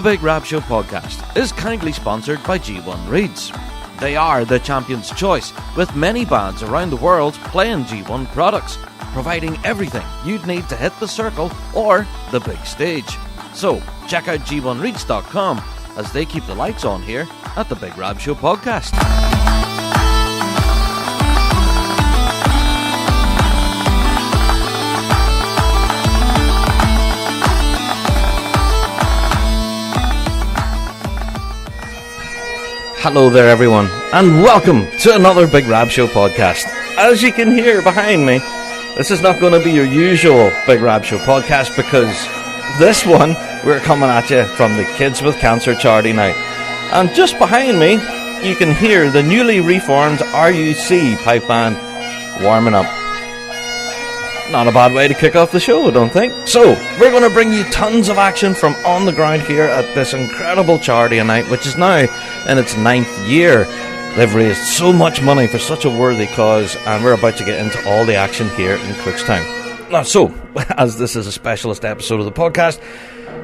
Big Rab Show Podcast is kindly sponsored by G1 Reeds. They are the champion's choice, with many bands around the world playing G1 products, providing everything you'd need to hit the circle or the big stage. So, check out g1reeds.com as they keep the lights on here at the Big Rab Show Podcast. Hello there everyone, and welcome to another Big Rab Show podcast. As you can hear behind me, this is not going to be your usual Big Rab Show podcast, because this one, we're coming at you from the Kids with Cancer charity night. And just behind me, you can hear the newly reformed RUC pipe band warming up. Not a bad way to kick off the show, I don't think. So, we're going to bring you tons of action from on the ground here at this incredible charity night, which is now in its 9th year. They've raised so much money for such a worthy cause, and we're about to get into all the action here in Cookstown. Now, so, as this is a specialist episode of the podcast,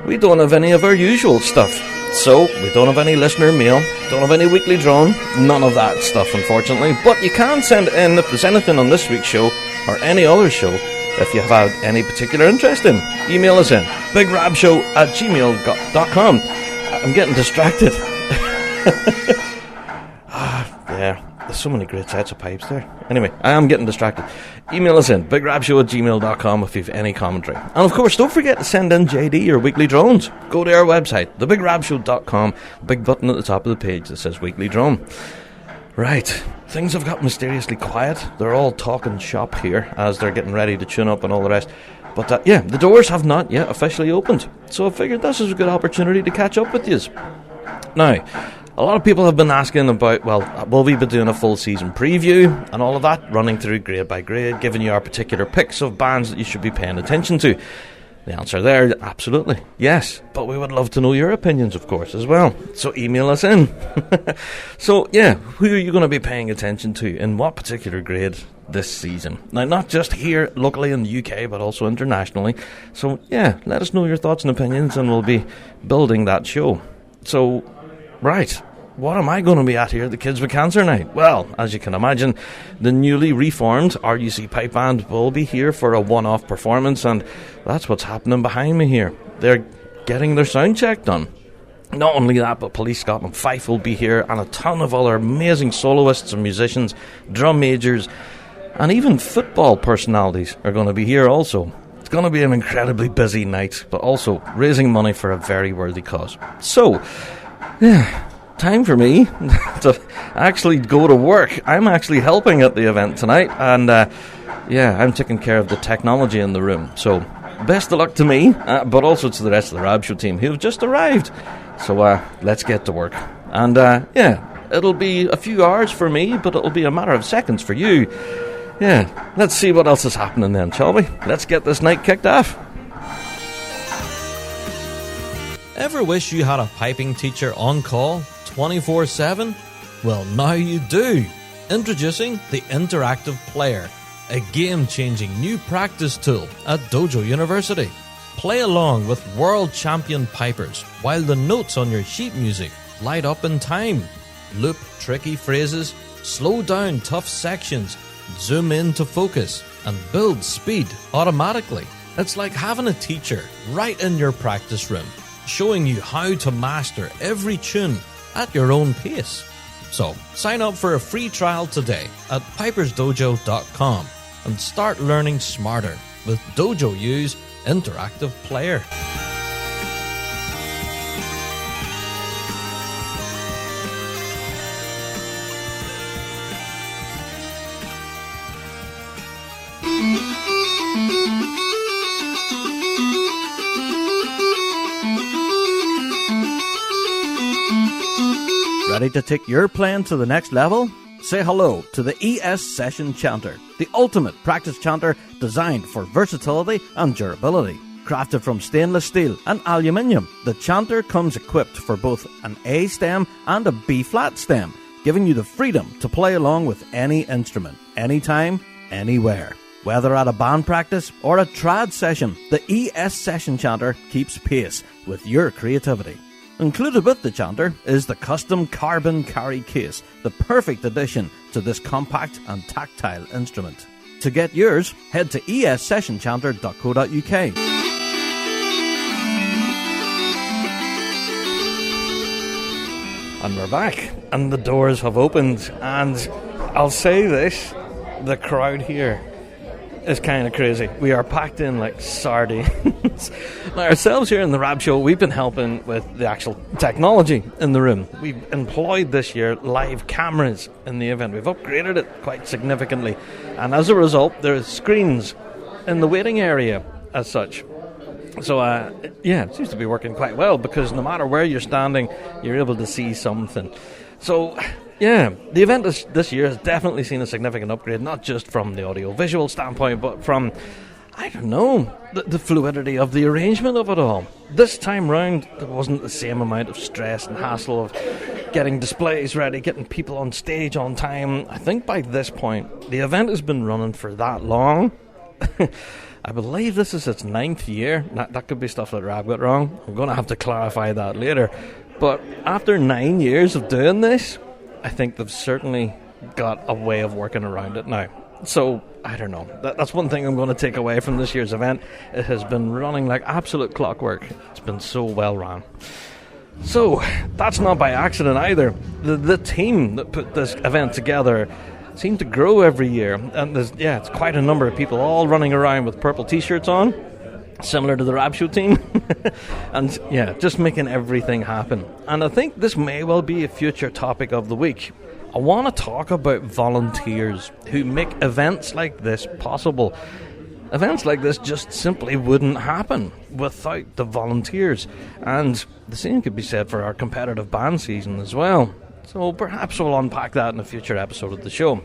we don't have any of our usual stuff. So, we don't have any listener mail, don't have any weekly drone, none of that stuff, unfortunately. But you can send in if there's anything on this week's show, or any other show, if you have had any particular interest in. Email us in, bigrabshow@gmail.com. I'm getting distracted. Yeah, there's so many great sets of pipes there. Anyway, I am getting distracted. Email us in, bigrabshow@gmail.com if you have any commentary. And of course, don't forget to send in JD or weekly drones. Go to our website, thebigrabshow.com, big button at the top of the page that says weekly drone. Right, things have got mysteriously quiet. They're all talking shop here as they're getting ready to tune up and all the rest. But yeah, the doors have not yet officially opened. So I figured this is a good opportunity to catch up with you. Now, a lot of people have been asking about, well, will we be doing a full season preview and all of that, running through grade by grade, giving you our particular picks of bands that you should be paying attention to? The answer there, absolutely, yes. But we would love to know your opinions, of course, as well. So email us in. So, yeah, who are you going to be paying attention to in what particular grade this season? Now, not just here locally in the UK, but also internationally. So, yeah, let us know your thoughts and opinions, and we'll be building that show. So, right, what am I going to be at here at the Kids with Cancer night? Well, as you can imagine, the newly reformed RUC pipe band will be here for a one-off performance, and that's what's happening behind me here. They're getting their sound check done. Not only that, but Police Scotland Fife will be here, and a ton of other amazing soloists and musicians, drum majors, and even football personalities are going to be here also. It's going to be an incredibly busy night, but also raising money for a very worthy cause. So, yeah, time for me to actually go to work. I'm actually helping at the event tonight, and yeah, I'm taking care of the technology in the room. So, best of luck to me, but also to the rest of the Rab Show team who have just arrived. So, let's get to work. And yeah, it'll be a few hours for me, but it'll be a matter of seconds for you. Yeah, let's see what else is happening then, shall we? Let's get this night kicked off. Ever wish you had a piping teacher on call 24/7? Well, now you do. Introducing the Interactive Player, a game-changing new practice tool at Dojo University. Play along with world champion pipers while the notes on your sheet music light up in time. Loop tricky phrases, slow down tough sections, zoom in to focus, and build speed automatically. It's like having a teacher right in your practice room, showing you how to master every tune at your own pace. So, sign up for a free trial today at pipersdojo.com and start learning smarter with Dojo U's Interactive Player. Ready to take your playing to the next level? Say hello to the ES Session Chanter, the ultimate practice chanter designed for versatility and durability. Crafted from stainless steel and aluminium, the chanter comes equipped for both an A stem and a B flat stem, giving you the freedom to play along with any instrument, anytime, anywhere. Whether at a band practice or a trad session, the ES Session Chanter keeps pace with your creativity. Included with the chanter is the custom carbon carry case, the perfect addition to this compact and tactile instrument. To get yours, head to essessionchanter.co.uk. And we're back, and the doors have opened, and I'll say this, the crowd here is kind of crazy. We are packed in like sardines. Now, ourselves here in the Rab Show, we've been helping with the actual technology in the room. We've employed this year live cameras in the event. We've upgraded it quite significantly, and as a result, there are screens in the waiting area as such. So, it seems to be working quite well, because no matter where you're standing, you're able to see something. So, yeah, the event this year has definitely seen a significant upgrade, not just from the audio-visual standpoint, but from, I don't know, the fluidity of the arrangement of it all. This time round, there wasn't the same amount of stress and hassle of getting displays ready, getting people on stage on time. I think by this point, the event has been running for that long. I believe this is its 9th year. That could be stuff that Rab got wrong. I'm going to have to clarify that later. But after 9 years of doing this, I think they've certainly got a way of working around it now. So, I don't know. That's one thing I'm going to take away from this year's event. It has been running like absolute clockwork. It's been so well run. So, that's not by accident either. The team that put this event together seem to grow every year. And it's quite a number of people all running around with purple t-shirts on, similar to the Rab Show team. And just making everything happen. And I think this may well be a future topic of the week. I want to talk about volunteers who make events like this possible. Events like this just simply wouldn't happen without the volunteers. And the same could be said for our competitive band season as well. So perhaps we'll unpack that in a future episode of the show.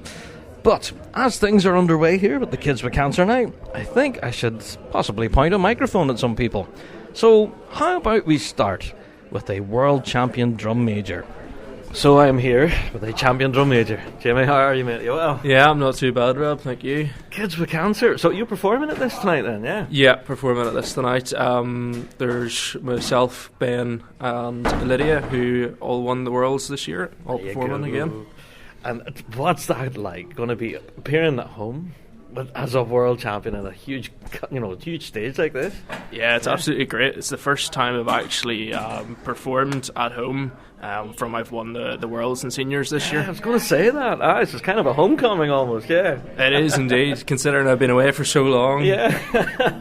But as things are underway here with the Kids with Cancer Night, I think I should possibly point a microphone at some people. So how about we start with a world champion drum major? So I'm here with a champion drum major. Jamie, how are you, mate? You well? Yeah, I'm not too bad, Rob, thank you. Kids with Cancer. So you're performing at this tonight then, yeah? Yeah, performing at this tonight. There's myself, Ben and Lydia, who all won the Worlds this year, all performing again. And what's that like, going to be appearing at home as a world champion at a huge stage like this? Yeah, it's absolutely great. It's the first time I've actually performed at home from I've won the Worlds and Seniors this year. I was going to say that. It's just kind of a homecoming almost, yeah. It is indeed, considering I've been away for so long. Yeah.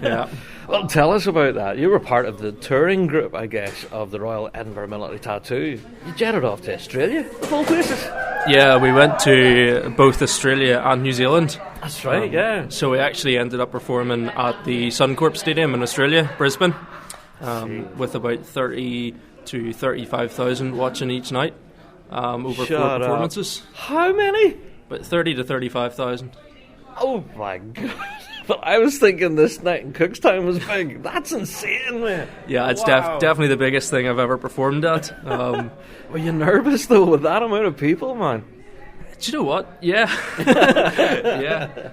Yeah. Well, tell us about that. You were part of the touring group, I guess, of the Royal Edinburgh Military Tattoo. You jetted off to Australia, of all places. Yeah, we went to both Australia and New Zealand. That's right, yeah. So we actually ended up performing at the Suncorp Stadium in Australia, Brisbane, with about 30 to 35,000 watching each night over 4 performances. How many? About 30 to 35,000. Oh my God. But I was thinking this night in Cookstown was big. That's insane, man. Yeah, it's definitely the biggest thing I've ever performed at. Were you nervous, though, with that amount of people, man? Do you know what? Yeah. Yeah.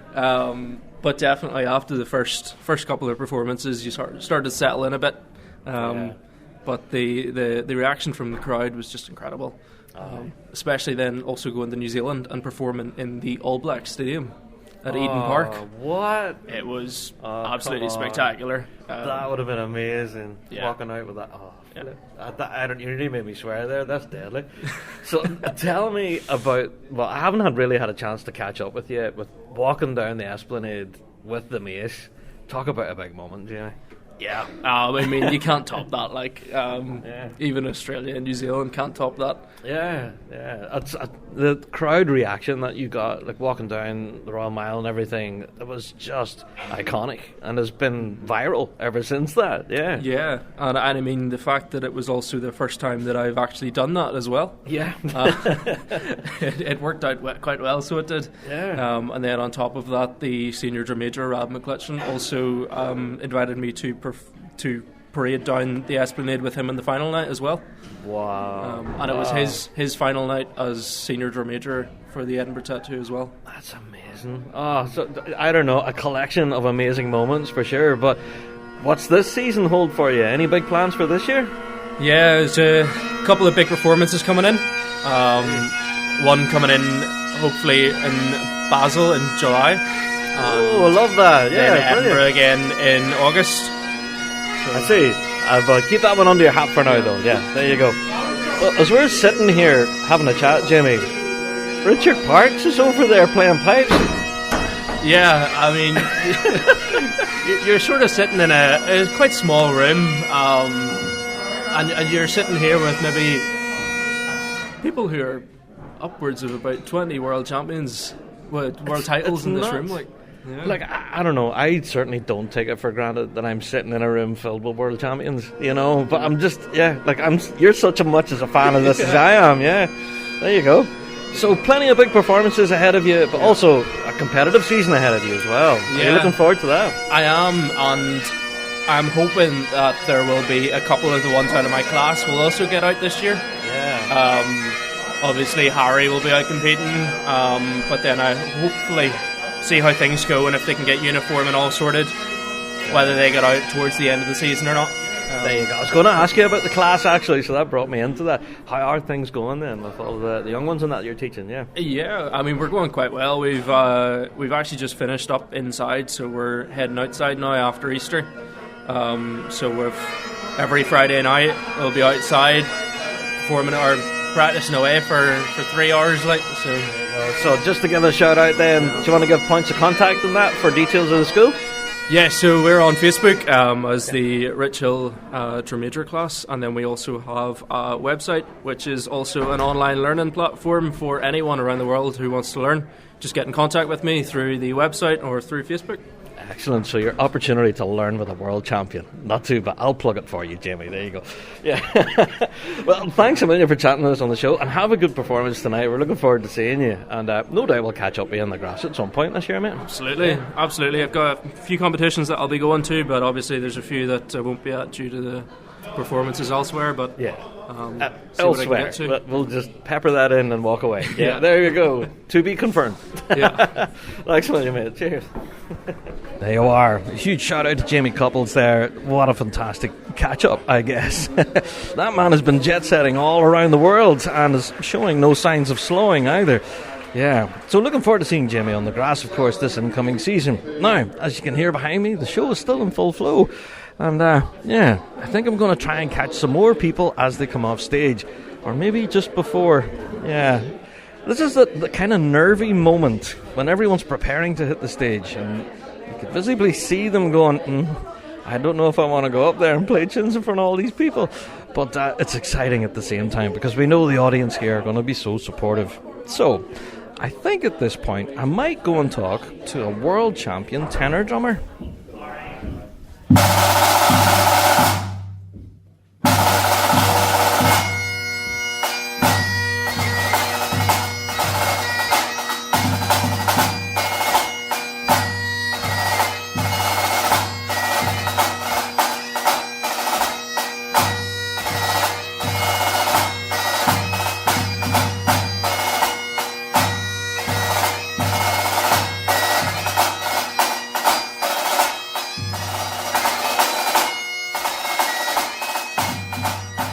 But definitely after the first couple of performances, you started to settle in a bit. But the reaction from the crowd was just incredible. Especially then also going to New Zealand and performing in the All Blacks Stadium at Eden Park. What? It was absolutely spectacular. That would have been amazing. Yeah. Walking out with that. You really made me swear there. That's deadly. So tell me about. Well, I haven't really had a chance to catch up with you with walking down the Esplanade with the mace. Talk about a big moment, Jamie. Yeah, I mean, you can't top that. Like, even Australia and New Zealand can't top that. Yeah. The crowd reaction that you got, like walking down the Royal Mile and everything, it was just iconic and has been viral ever since that. Yeah. Yeah, and I mean, the fact that it was also the first time that I've actually done that as well. Yeah. It worked out quite well, so it did. Yeah. And then on top of that, the senior drum major, Rab McClutchin, also invited me to parade down the Esplanade with him in the final night as well. Wow. And it was his final night as senior drum major for the Edinburgh Tattoo as well. That's amazing. So I don't know, a collection of amazing moments for sure. But what's this season hold for you? Any big plans for this year? Yeah, there's a couple of big performances coming in. One coming in hopefully in Basel in July. I love that. Yeah, then Edinburgh again in August. I see. But keep that one under your hat for now, though. Yeah, there you go. Well, as we're sitting here having a chat, Jamie, Richard Parks is over there playing pipes. Yeah, I mean, you're sort of sitting in a quite small room, and you're sitting here with maybe people who are upwards of about 20 world champions with world titles in this room. Like, I don't know, I certainly don't take it for granted that I'm sitting in a room filled with world champions, you know, but I'm just, you're such a much as a fan of this as I am, there you go. So plenty of big performances ahead of you, but also a competitive season ahead of you as well. Are you looking forward to that? I am, and I'm hoping that there will be a couple of the ones out of my class will also get out this year. Obviously Harry will be out competing, but then I hopefully see how things go and if they can get uniform and all sorted, whether they get out towards the end of the season or not. There you go. I was going to ask you about the class actually, so that brought me into that. How are things going then with all the young ones and that you're teaching? Yeah, I mean, we're going quite well. We've actually just finished up inside, so we're heading outside now after Easter. So we've every Friday night we'll be outside performing our practicing away for 3 hours, So just to give a shout out then, do you want to give points of contact on that for details of the school? Yeah, so we're on Facebook as the Rich Hill Drum Major class, and then we also have a website which is also an online learning platform for anyone around the world who wants to learn. Just get in contact with me through the website or through Facebook. Excellent. So your opportunity to learn with a world champion. Not too bad. I'll plug it for you, Jamie. There you go. Yeah. Well, thanks a million for chatting with us on the show, and have a good performance tonight. We're looking forward to seeing you, and no doubt we'll catch up with you on the grass at some point this year, mate. Absolutely. I've got a few competitions that I'll be going to, but obviously there's a few that I won't be at due to the performances elsewhere. But elsewhere, but we'll just pepper that in and walk away. Yeah, there you go. To be confirmed. Yeah. Thanks a million, mate. Cheers. There you are. A huge shout out to Jamie Couples there. What a fantastic catch up, I guess. That man has been jet setting all around the world and is showing no signs of slowing either. Yeah, so looking forward to seeing Jamie on the grass, of course, this incoming season. Now, as you can hear behind me, the show is still in full flow. And I think I'm going to try and catch some more people as they come off stage. Or maybe just before. Yeah. This is the kind of nervy moment when everyone's preparing to hit the stage. And you can visibly see them going, I don't know if I want to go up there and play tunes in front of all these people. But it's exciting at the same time because we know the audience here are going to be so supportive. So, I think at this point I might go and talk to a world champion tenor drummer.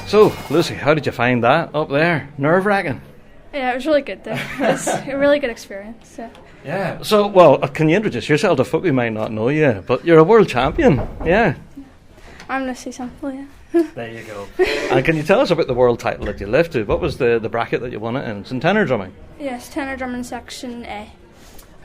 So, Lucy, how did you find that up there? Nerve-wracking? Yeah, it was really good though. It was a really good experience. Yeah. So, well, can you introduce yourself to folk who might not know you? But you're a world champion. Yeah. I'm Lucy Sample, yeah. There you go. And can you tell us about the world title that you lifted? What was the bracket that you won it in? It's in tenor drumming. Yes, tenor drumming section A.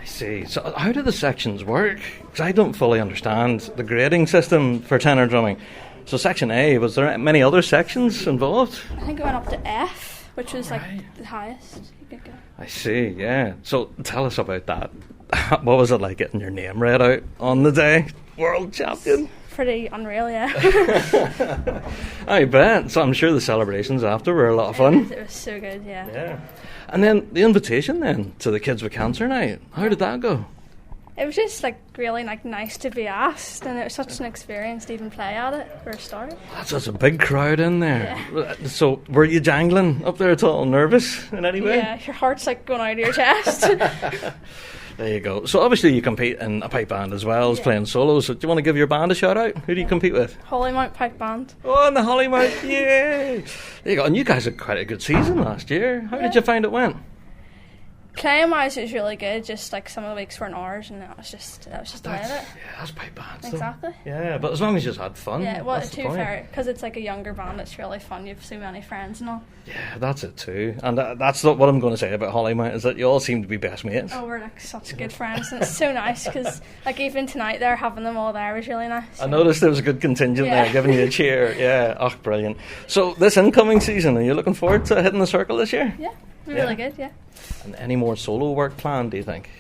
I see. So how do the sections work? Because I don't fully understand the grading system for tenor drumming. So section A, was there many other sections involved? I think it went up to F, which was the highest you could go. I see, yeah. So tell us about that. What was it like getting your name read out on the day? World champion? Pretty unreal, yeah. I bet. So I'm sure the celebrations after were a lot of fun. It was so good, yeah. Yeah. And then the invitation then to the Kids with Cancer night, how did that go? It was just really nice to be asked, and it was such an experience to even play at it for a start. That's such a big crowd in there. Yeah. So were you jangling up there at all? Nervous in any way? Yeah, your heart's going out of your chest. There you go. So obviously you compete in a pipe band as well as playing solos. So do you want to give your band a shout out? Who do you compete with? Hollymount Pipe Band. Oh, and the Hollymount, yay! There you go. And you guys had quite a good season last year. How did you find it went? Playing wise, it was really good. Just like some of the weeks weren't ours, and that was just the way of it. Yeah, that's pipe bands. Exactly. Yeah, but as long as you just had fun. Yeah, well, that's to be fair, because it's like a younger band, it's really fun. You have so many friends and all. Yeah, that's it too. And that's not what I'm going to say about Hollymount, is that you all seem to be best mates. Oh, we're like such good friends, and it's so nice because like even tonight there, having them all there was really nice. I noticed there was a good contingent there giving you a cheer. Yeah, oh, brilliant. So this incoming season, are you looking forward to hitting the circle this year? Yeah, really good, yeah. And any more solo work planned, do you think?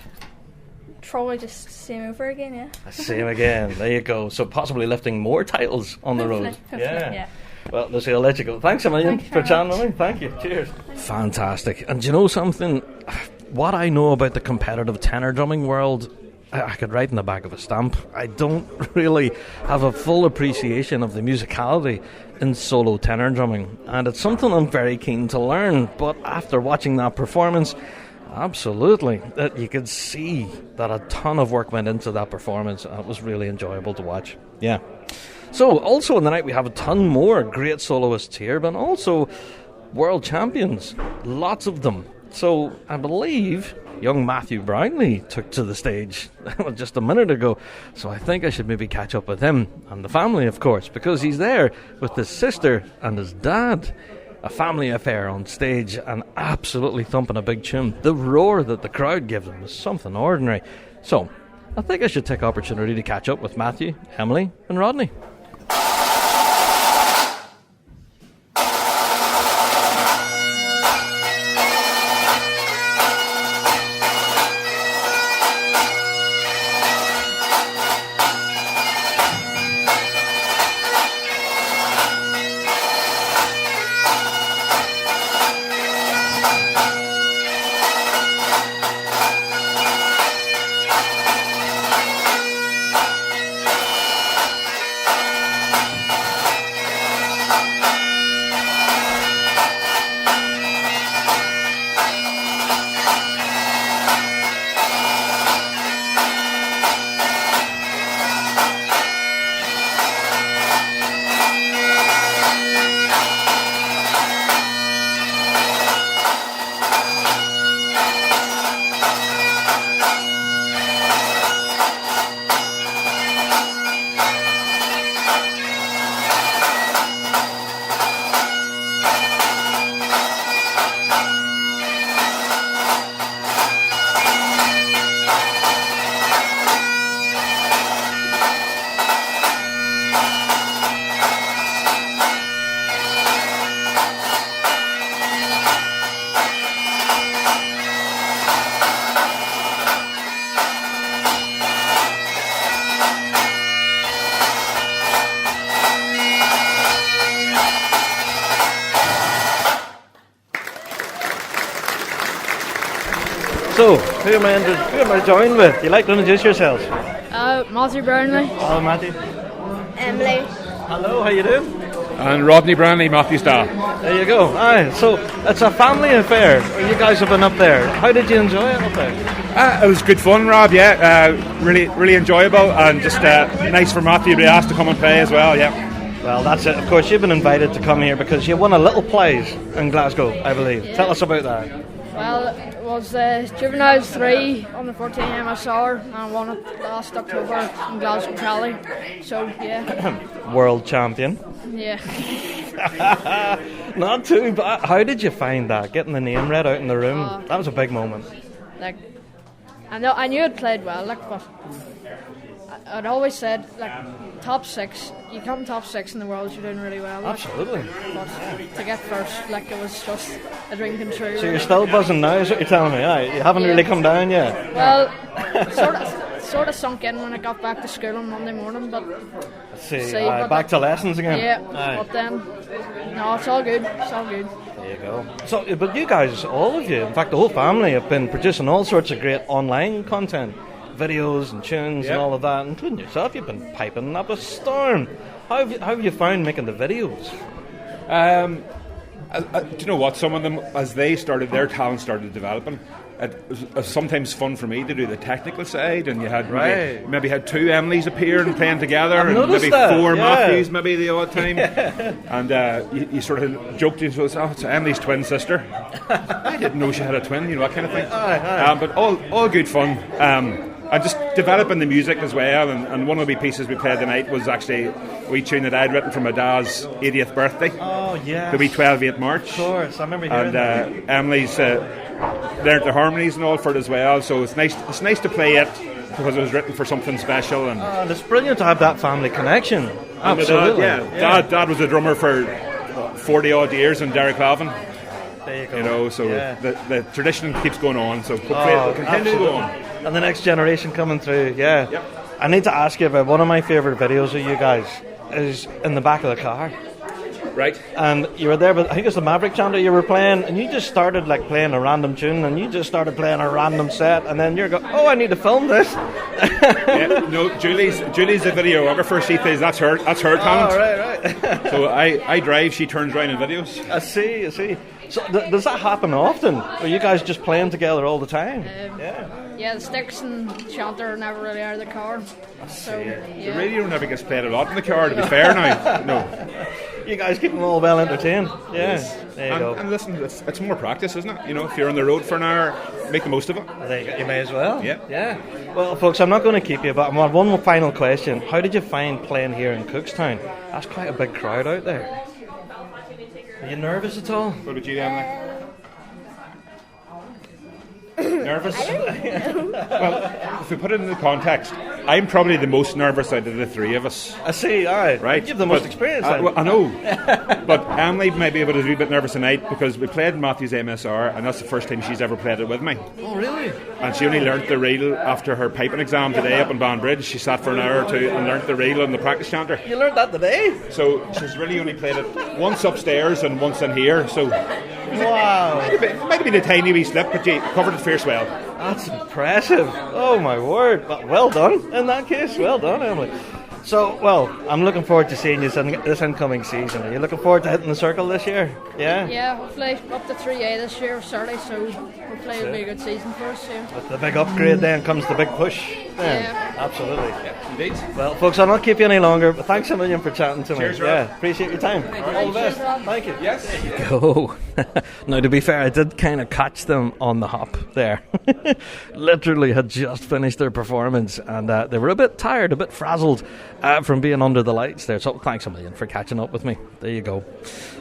Probably just same over again, yeah. Same again. There you go. So possibly lifting more titles on the road. Hopefully, yeah. Well, Lucy, I'll let you go. Thanks a million Thank you for very chatting much. with me. Thank you. Cheers. Fantastic. And do you know something? What I know about the competitive tenor drumming world, I could write in the back of a stamp. I don't really have a full appreciation of the musicality in solo tenor drumming, and it's something I'm very keen to learn. But after watching that performance, absolutely, that you could see that a ton of work went into that performance, and it was really enjoyable to watch. Yeah. So also in the night we have a ton more great soloists here, but also world champions, lots of them. So I believe young Matthew Brownlee took to the stage just a minute ago, so I think I should maybe catch up with him and the family, of course, because he's there with his sister and his dad. A family affair on stage and absolutely thumping a big tune. The roar that the crowd gave them was something ordinary. So I think I should take opportunity to catch up with Matthew, Emily and Rodney. So, who am I joined with? You like to introduce yourselves? Matthew Brownlee. Hello, Matthew. Emily. Hello, how you doing? And Rodney Brownlee, Matthew Starr. There you go. Aye, so it's a family affair. You guys have been up there. How did you enjoy it up there? It was good fun, Rob, yeah. Really enjoyable, and just nice for Matthew to be asked to come and play as well, yeah. Well, that's it. Of course, you've been invited to come here because you won a little prize in Glasgow, I believe. Yeah. Tell us about that. Well, it was Juveniles 3 on the 14 MSR, and I won it last October in Glasgow Cali. So, yeah. World champion. Yeah. Not too bad. How did you find that? Getting the name read out in the room? Oh. That was a big moment. Like, I knew I'd played well, like, but I'd always said, like, top 6. You come top 6 in the world, you're doing really well. Like, Absolutely. but to get first, like, it was just a dream come true. So you're still buzzing now, is what you're telling me? Aye, you haven't Yeah. really come down yet? Well, sort of sunk in when I got back to school on Monday morning, but Let's see, but back to lessons again? yeah, Aye. but then, no, it's all good, it's all good. There you go. So, but you guys, all of you, in fact the whole family, have been producing all sorts of great online content, videos and tunes and Yep. all of that, including yourself. You've been piping up a storm. How have you found making the videos? Do you know what? Some of them, as their talent started developing, it was sometimes fun for me to do the technical side, and you had maybe had two Emilys appear and playing together, and maybe four Matthews maybe the odd time, and you sort of joked, it's Emily's twin sister. I didn't know she had a twin, that kind of thing. But all good fun. And just developing the music as well, and one of the pieces we played tonight was actually a wee tune that I'd written for my dad's 80th birthday. Oh, yeah. The wee 12/8 March. Of course, I remember hearing that. And Emily's learned the harmonies and all for it as well, so it's nice to play it because it was written for something special. And it's brilliant to have that family connection. Absolutely. Dad was a drummer for 40 odd years in Derryclavin. There you go. So the tradition keeps going on, so hopefully it will continue to go on. And the next generation coming through, Yep. I need to ask you about one of my favourite videos of you guys is in the back of the car. Right. And you were there, but I think it's the Maverick chanter you were playing, and you just started like playing a random tune, and you just started playing a random set, and then you're going, oh, I need to film this. No, Julie's the videographer. She says that's her talent. Oh, right. So I drive, she turns around in videos. I see. So does that happen often? Are you guys just playing together all the time? Yeah, the sticks and chanter are never really out of the car. So The radio never gets played a lot in the car, to be fair now. No. You guys keep them all well entertained. Yeah. There you go. And listen, it's more practice, isn't it? If you're on the road for an hour, make the most of it. You may as well. Yeah. Well, folks, I'm not going to keep you, but I have one final question. How did you find playing here in Cookstown? That's quite a big crowd out there. Are you nervous at all? What about you, Emily? Nervous? Well, if we put it in the context, I'm probably the most nervous out of the three of us. I see, alright. Right. You have the most experience then. I know. But Emily might be able to be a bit nervous tonight because we played Matthew's MSR, and that's the first time she's ever played it with me. Oh, really? And she only learnt the reel after her piping exam today up in Banbridge. She sat for an hour or two and learnt the reel on the practice chanter. You learned that today? So she's really only played it once upstairs and once in here. So wow. It might have been a tiny wee slip, but you covered it fierce well. That's impressive. Oh, my word. Well done, in that case. Well done, Emily. So, I'm looking forward to seeing you this incoming season. Are you looking forward to hitting the circle this year? Yeah? Yeah, hopefully up to 3A this year, certainly, so hopefully it'll be a good season for us, yeah. With the big upgrade then comes the big push. Yeah. Absolutely. Yeah, indeed. Well, folks, I'll not keep you any longer, but thanks a million for chatting to me. Cheers, Rob. Yeah, appreciate your time. All the best. Thank you. Yes. There you go. Now, to be fair, I did kind of catch them on the hop there. Literally had just finished their performance, and they were a bit tired, a bit frazzled from being under the lights there. So thanks a million for catching up with me. There you go.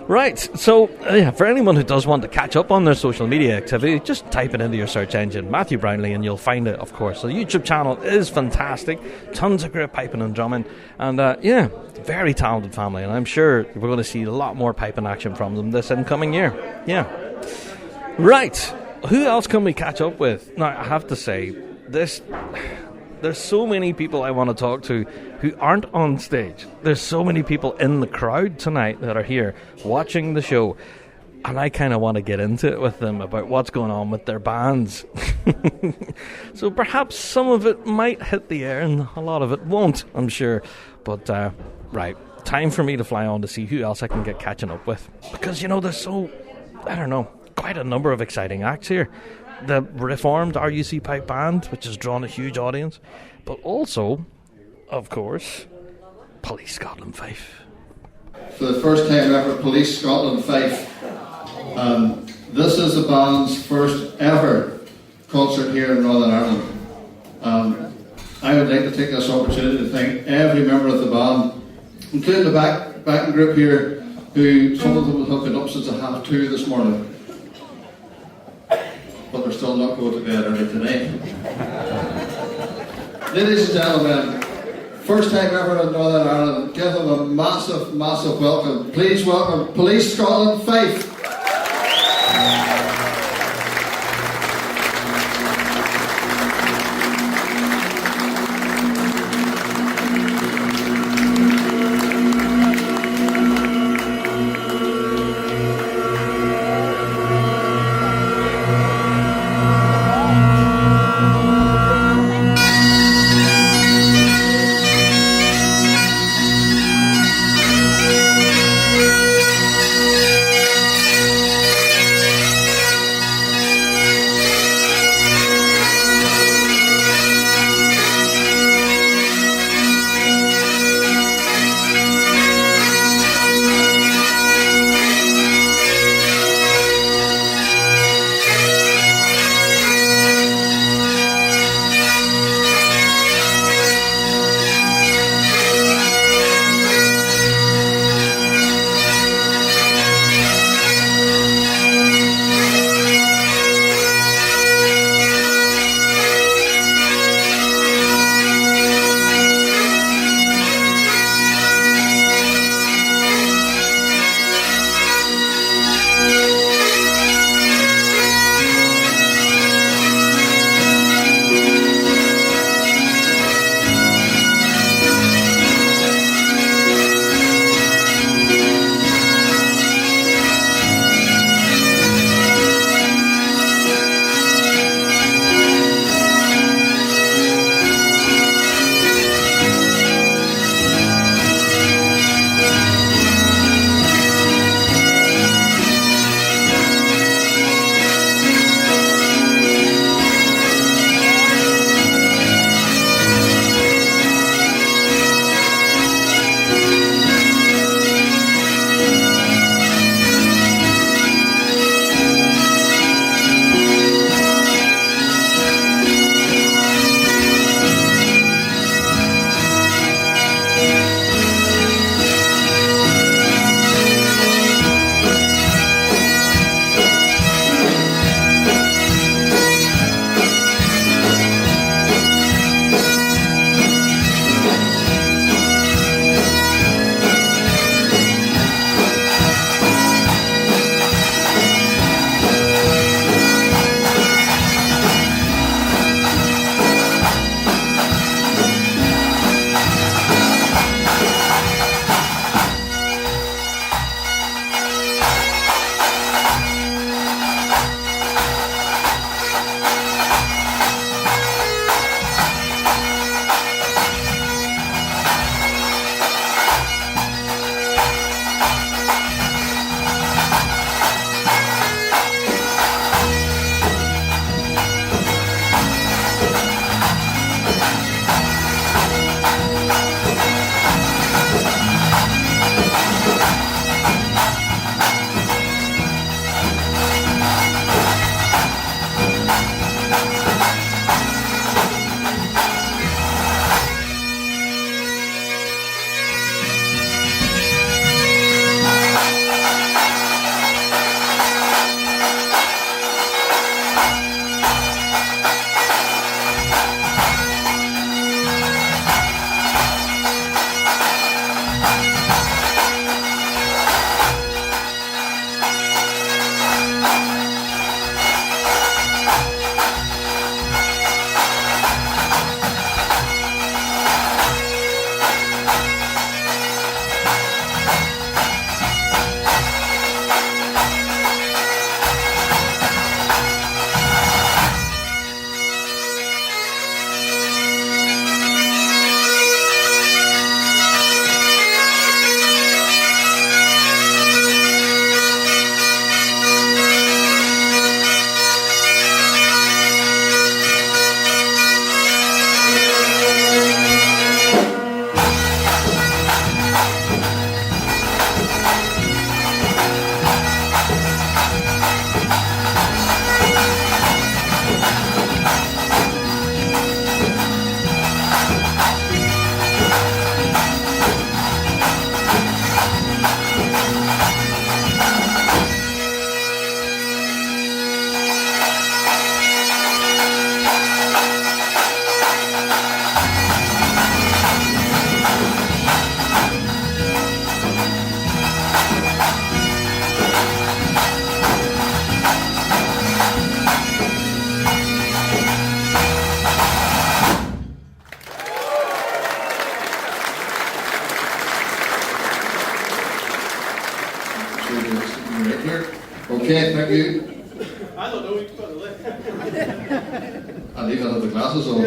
Right, so for anyone who does want to catch up on their social media activity, just type it into your search engine, Matthew Brownlee, and you'll find it, of course. So the YouTube channel is fantastic. Tons of great piping and drumming. And very talented family. And I'm sure we're going to see a lot more piping action from them this incoming year. Yeah. Right, who else can we catch up with? Now, I have to say, there's so many people I want to talk to who aren't on stage. There's so many people in the crowd tonight that are here watching the show, and I kind of want to get into it with them about what's going on with their bands. So perhaps some of it might hit the air and a lot of it won't, I'm sure. But right, time for me to fly on to see who else I can get catching up with, because there's quite a number of exciting acts here. The reformed RUC Pipe Band, which has drawn a huge audience, but also, of course, Police Scotland Fife. For the first time ever, Police Scotland Fife. This is the band's first ever concert here in Northern Ireland. I would like to take this opportunity to thank every member of the band, including the backing group here, who some of them have been up since 2:30 this morning. But they're still not going to bed early today. Ladies and gentlemen, first time ever in Northern Ireland, give them a massive, massive welcome. Please welcome Police Scotland Fife. And even have the glasses on.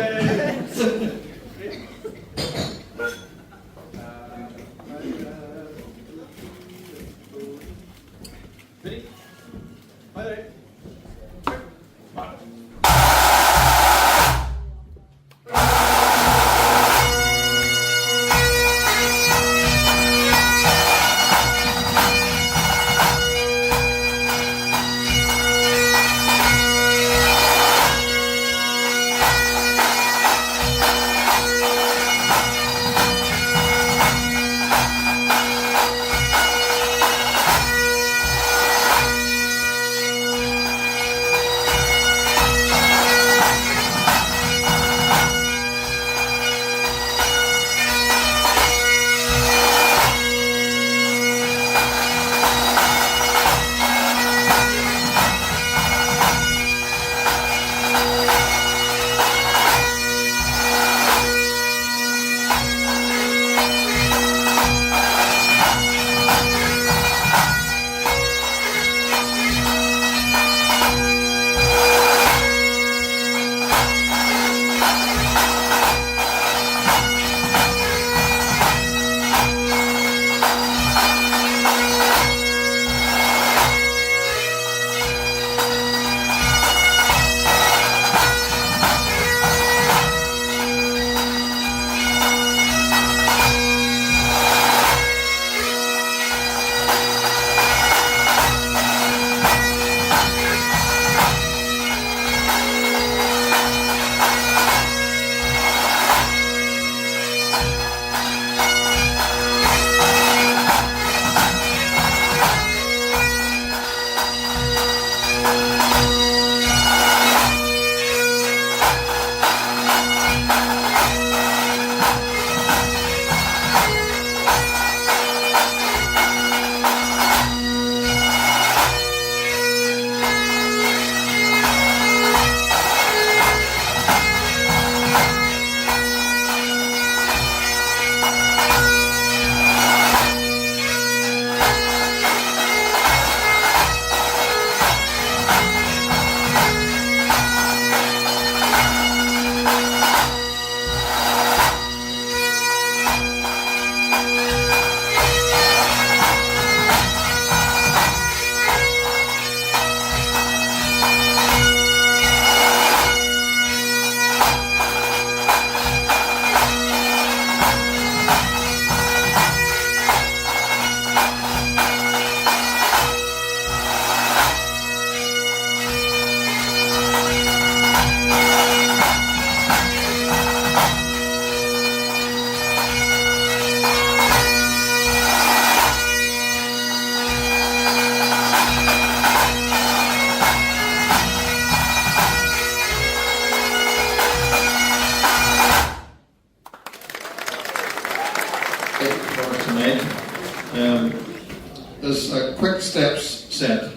There's a quick steps set.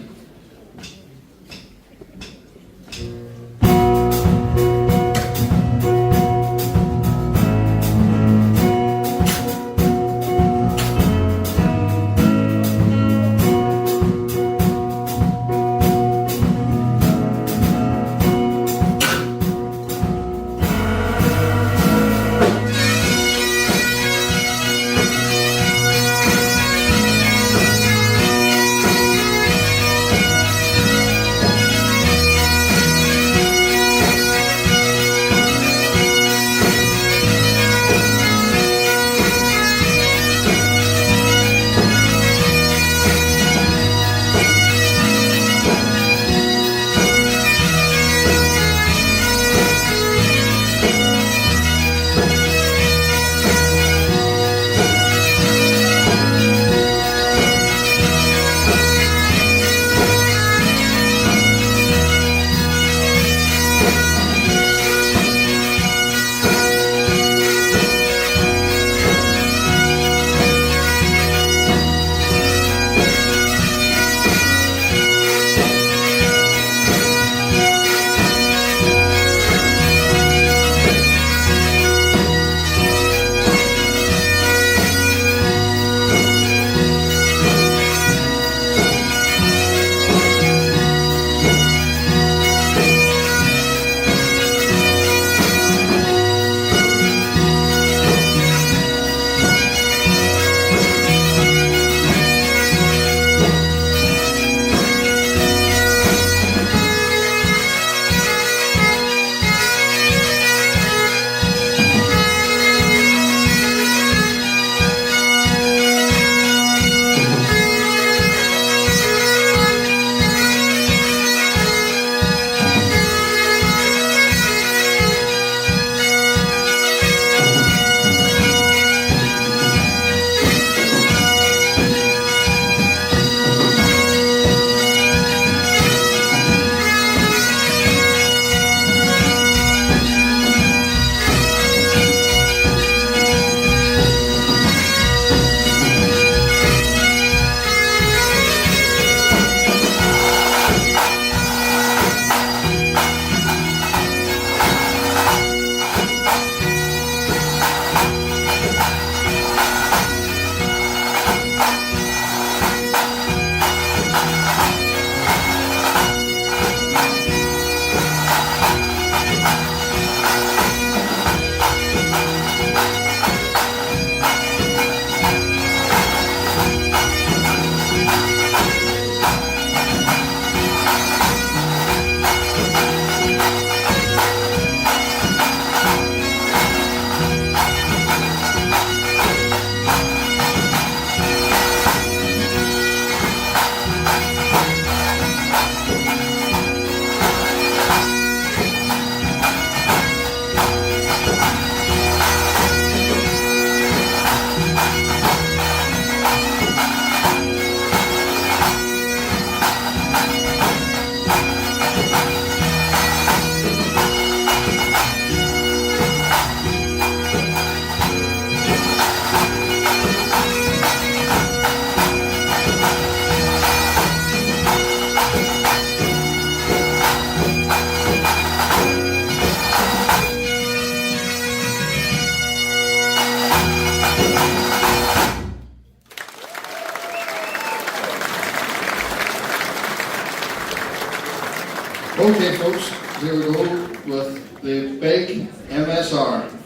Okay, folks, here we go with the big MSR.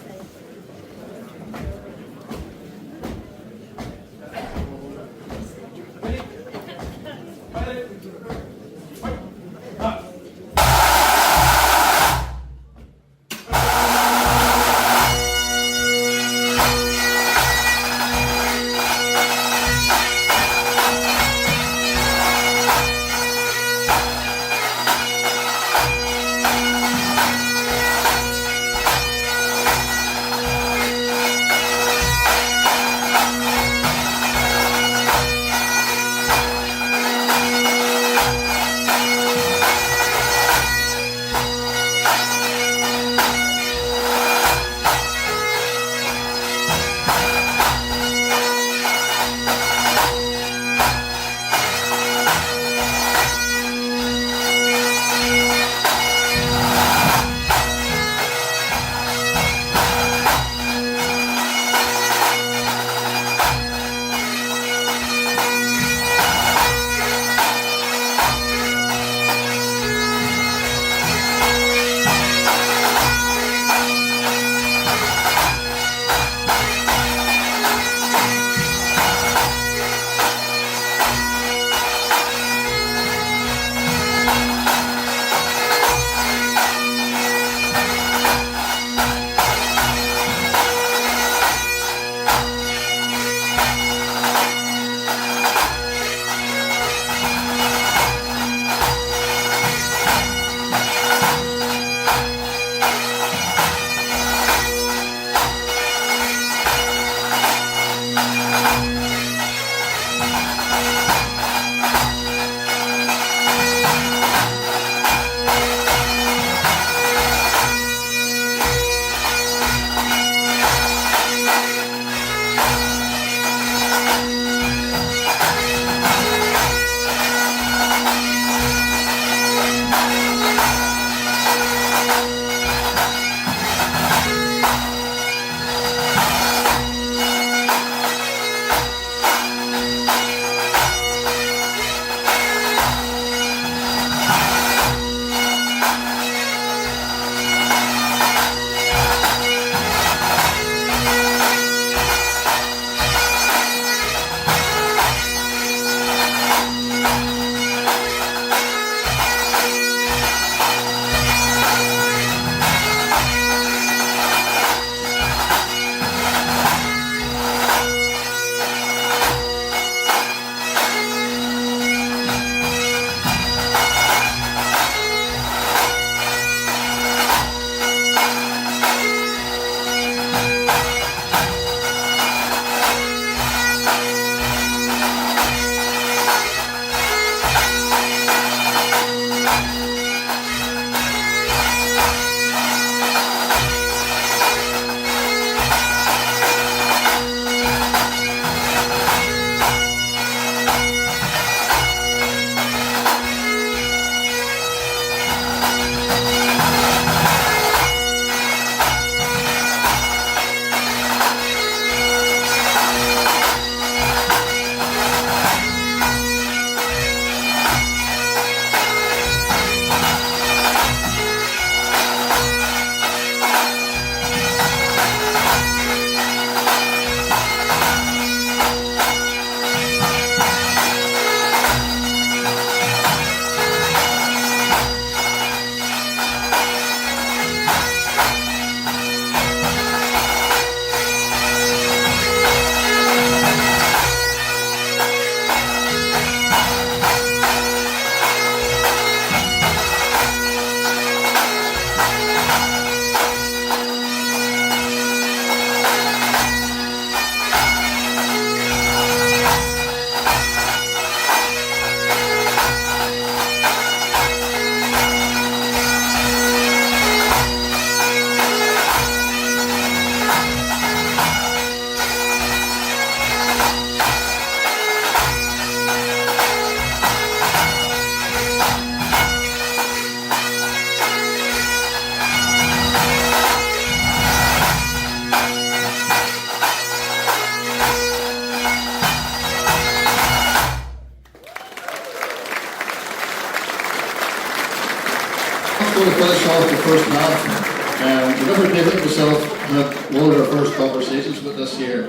I'm going to finish off the first half. Whenever David and myself had one of our first conversations with this year,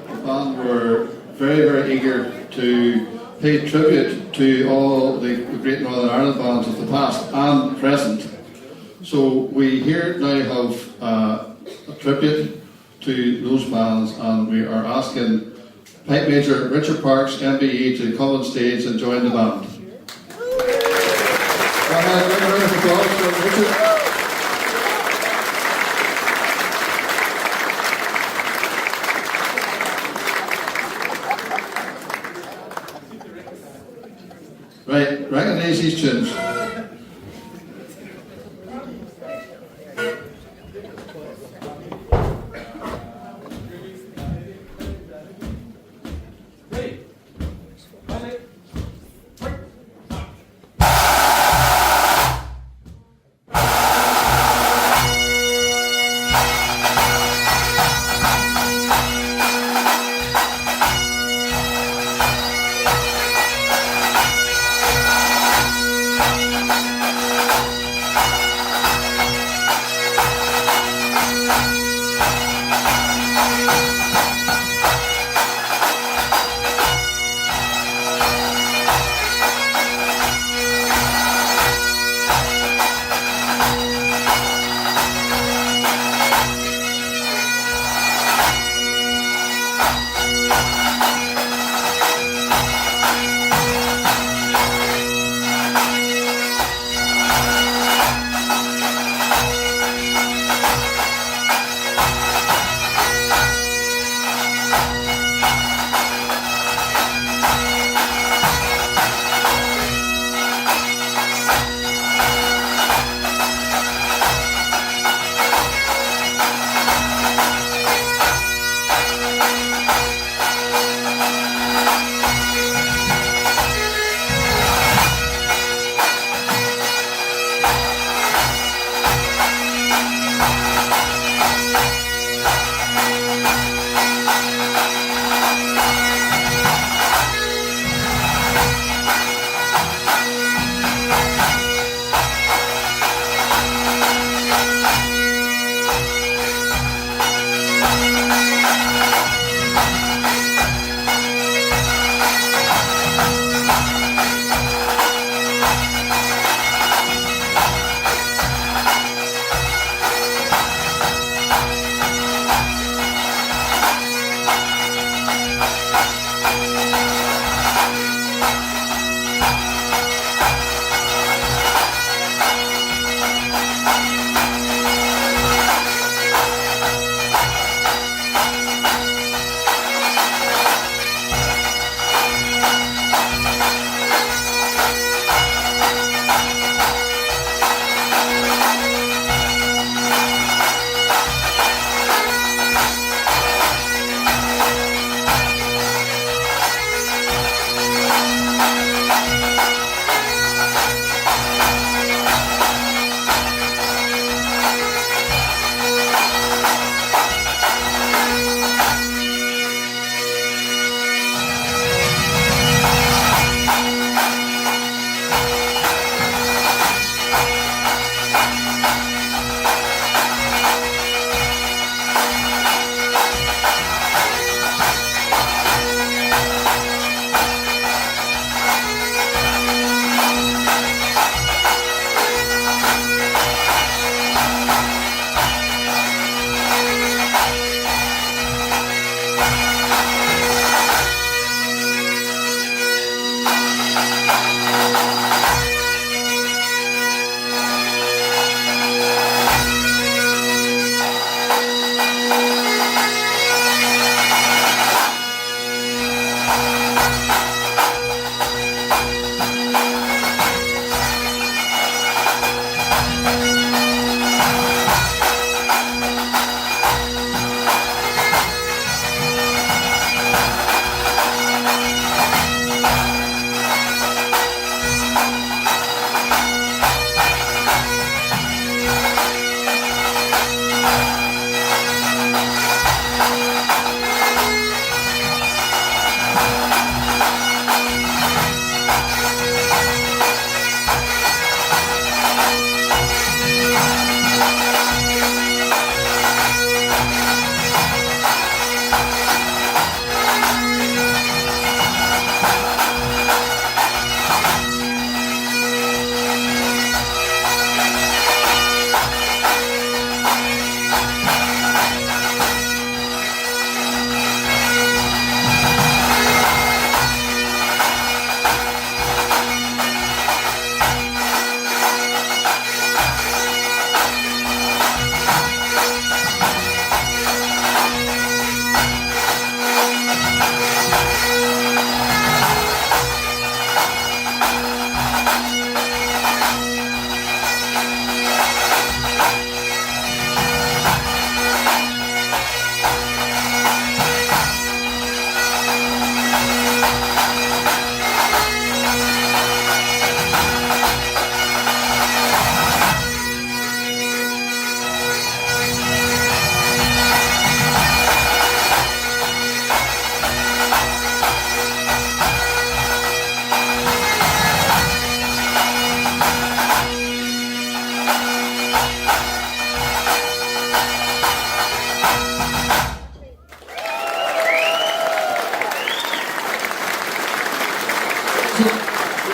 the band were very, very eager to pay tribute to all the great Northern Ireland bands of the past and present. So we here now have a tribute to those bands, and we are asking Pipe Major Richard Parks, MBE, to come on stage and join the band. Go ahead, give a round of applause for Richard. Right, recognise these tunes.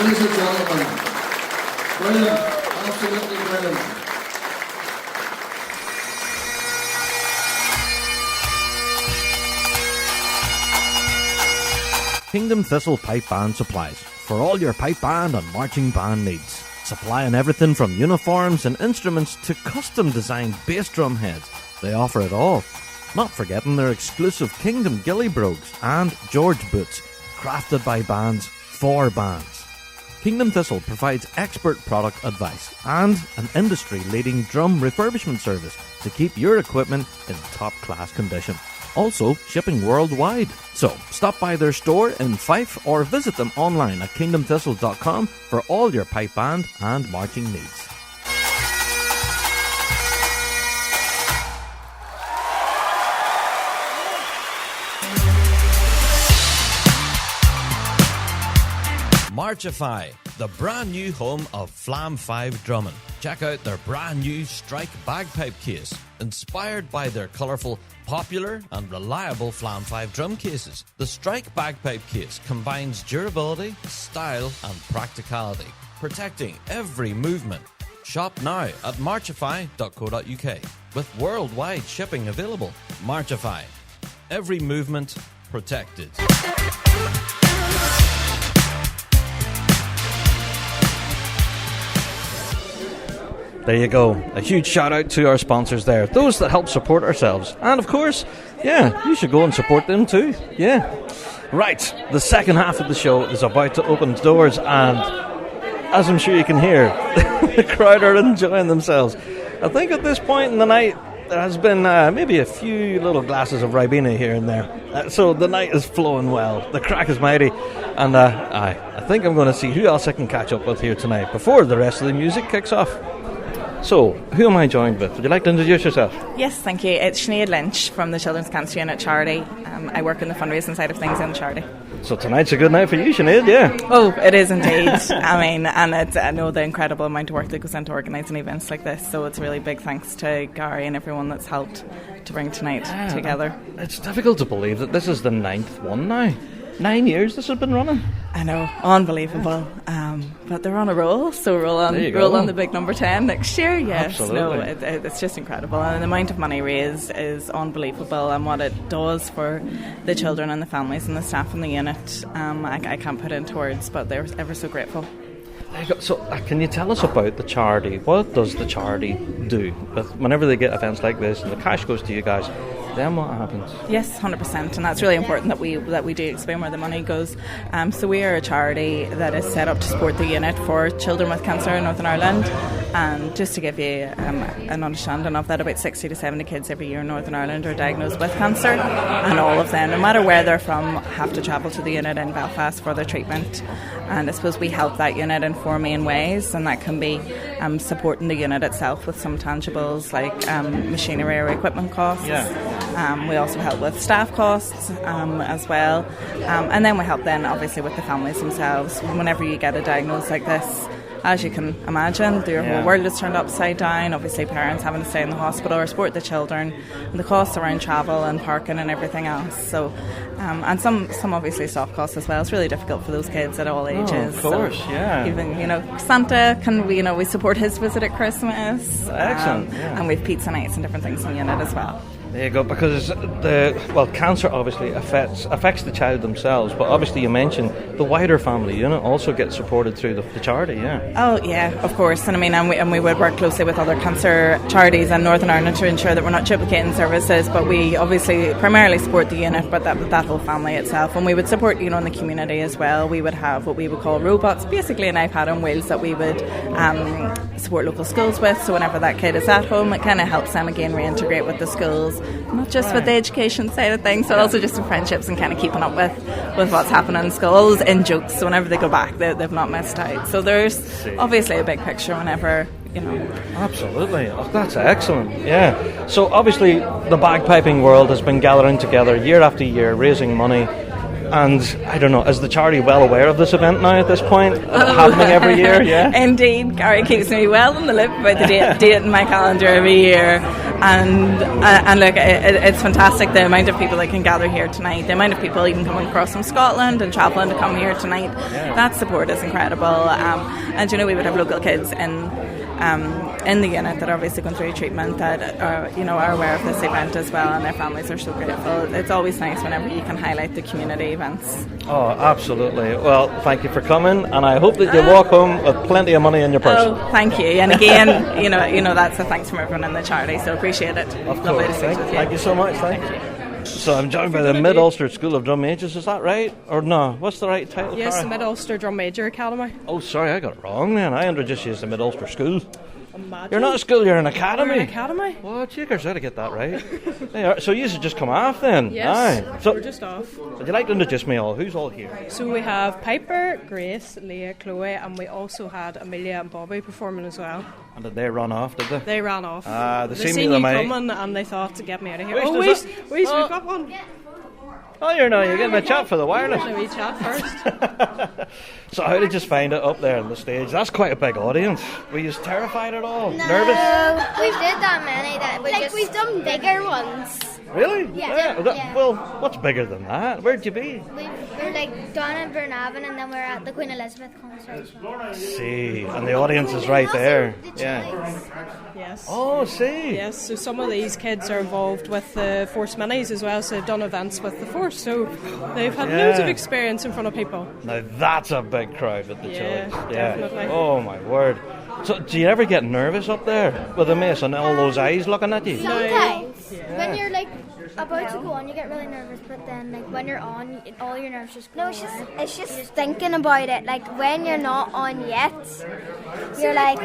Ladies and gentlemen, brilliant, absolutely brilliant. Kingdom Thistle Pipe Band Supplies for all your pipe band and marching band needs. Supplying everything from uniforms and instruments to custom designed bass drum heads. They offer it all. Not forgetting their exclusive Kingdom Gilly Brogues and George Boots, crafted by bands for bands. Kingdom Thistle provides expert product advice and an industry-leading drum refurbishment service to keep your equipment in top-class condition. Also, shipping worldwide. So, stop by their store in Fife or visit them online at kingdomthistle.com for all your pipe band and marching needs. Marchify, the brand new home of Flam 5 drumming. Check out their brand new Strike bagpipe case, inspired by their colourful, popular and reliable Flam 5 drum cases. The Strike bagpipe case combines durability, style and practicality, protecting every movement. Shop now at marchify.co.uk with worldwide shipping available. Marchify, every movement protected. There you go. A huge shout out to our sponsors there. Those that help support ourselves. And of course, yeah, you should go and support them too. Yeah. Right. The second half of the show is about to open its doors, and as I'm sure you can hear, the crowd are enjoying themselves. I think at this point in the night, there has been maybe a few little glasses of Ribena here and there. So the night is flowing well. The crack is mighty. And I think I'm going to see who else I can catch up with here tonight before the rest of the music kicks off. So, who am I joined with? Would you like to introduce yourself? Yes, thank you. It's Sinead Lynch from the Children's Cancer Unit charity. I work in the fundraising side of things in the charity. So tonight's a good night for you, Sinead, yeah? Oh, it is indeed. I mean, and I know the incredible amount of work that goes into organising events like this, so it's really big thanks to Gary and everyone that's helped to bring tonight together. It's difficult to believe that this is the 9th one now. 9 years this has been running. I know, unbelievable. But they're on a roll, so roll on the big number 10 next year. Yes, absolutely. No, it's just incredible, and the amount of money raised is unbelievable, and what it does for the children and the families and the staff in the unit. I can't put it into words, but they're ever so grateful. So, can you tell us about the charity? What does the charity do? Whenever they get events like this and the cash goes to you guys, then what happens? Yes, 100%, and that's really important that we do explain where the money goes. So we are a charity that is set up to support the unit for children with cancer in Northern Ireland. And just to give you an understanding of that, about 60 to 70 kids every year in Northern Ireland are diagnosed with cancer, and all of them, no matter where they're from, have to travel to the unit in Belfast for their treatment. And I suppose we help that unit in 4 main ways, and that can be supporting the unit itself with some tangibles like machinery or equipment costs. We also help with staff costs as well, and then we help then obviously with the families themselves. Whenever you get a diagnosis like this, as you can imagine, your whole world is turned upside down. Obviously parents having to stay in the hospital or support the children, and the costs around travel and parking and everything else. So and some obviously soft costs as well. It's really difficult for those kids at all ages. Of course, so even Santa we support his visit at Christmas. Excellent. And we've pizza nights and different things in the unit as well. There you go, because cancer obviously affects the child themselves, but obviously you mentioned the wider family unit also gets supported through the charity, Oh yeah, of course, and I mean, and we would work closely with other cancer charities in Northern Ireland to ensure that we're not duplicating services, but we obviously primarily support the unit, but that whole family itself, and we would support, in the community as well. We would have what we would call robots, basically an iPad on wheels that we would support local schools with. So whenever that kid is at home, it kind of helps them again reintegrate with the schools, not just with the education side of things, but also just in friendships and kind of keeping up with what's happening in schools in jokes. So whenever they go back, they've not missed out. So there's obviously a big picture whenever, you know. Absolutely. Oh, that's excellent. Yeah. So obviously the bagpiping world has been gathering together year after year, raising money. And I don't know, is the charity well aware of this event now at this point? Happening every year, yeah? Indeed. Gary keeps me well in the loop about the date in my calendar every year. And look, it's fantastic the amount of people that can gather here tonight, the amount of people even coming across from Scotland and travelling to come here tonight. Yeah. That support is incredible. And you know, we would have local kids in the unit that are obviously going through treatment that are aware of this event as well, and their families are so grateful. It's always nice whenever you can highlight the community events. Oh, absolutely. Well, thank you for coming, and I hope that you walk home with plenty of money in your purse. Oh, thank you. And again, you know that's a thanks from everyone in the charity, so appreciate it. Of course. Lovely to speak with you. Thank you so much. Thank you. So I'm joined by the Mid-Ulster School of Drum Majors, is that right? Or no? What's the right title? Yes, the Mid-Ulster Drum Major Academy. Oh, sorry, I got it wrong then. I introduced you as the Mid-Ulster School. Imagine. You're not a school, you're an academy. We're an academy? Well, cheekers, I to get that right. So you should just come off then? Yes, aye. So, we're just off. Would you like to introduce me all? Who's all here? So we have Piper, Grace, Leah, Chloe, and we also had Amelia and Bobby performing as well. And did they run off, did they? They ran off. They seen me you the coming and they thought to get me out of here. We've got one. Oh, you're getting a chat for the wireless. Shall we chat first? So how did you find it up there on the stage? That's quite a big audience. Were you terrified at all? No, Nervous? We've did that many that we've done bigger ones. Really? Yeah. Well, what's bigger than that? Where'd you be? We're like down in Burnavon, and then we're at the Queen Elizabeth concert. See, and the audience is right there. Yeah. Yes. Oh, see. Yes, so some of these kids are involved with the Force Minis as well, so they've done events with the Force, so they've had loads of experience in front of people. Now that's a big crowd with the chilies. Yeah, definitely. Oh my word. So do you ever get nervous up there with the mace and all those eyes looking at you? Sometimes. When you're like about to go on, you get really nervous, but then like when you're on, all your nerves just go. No, it's just thinking about it. Like when you're not on yet, you're like,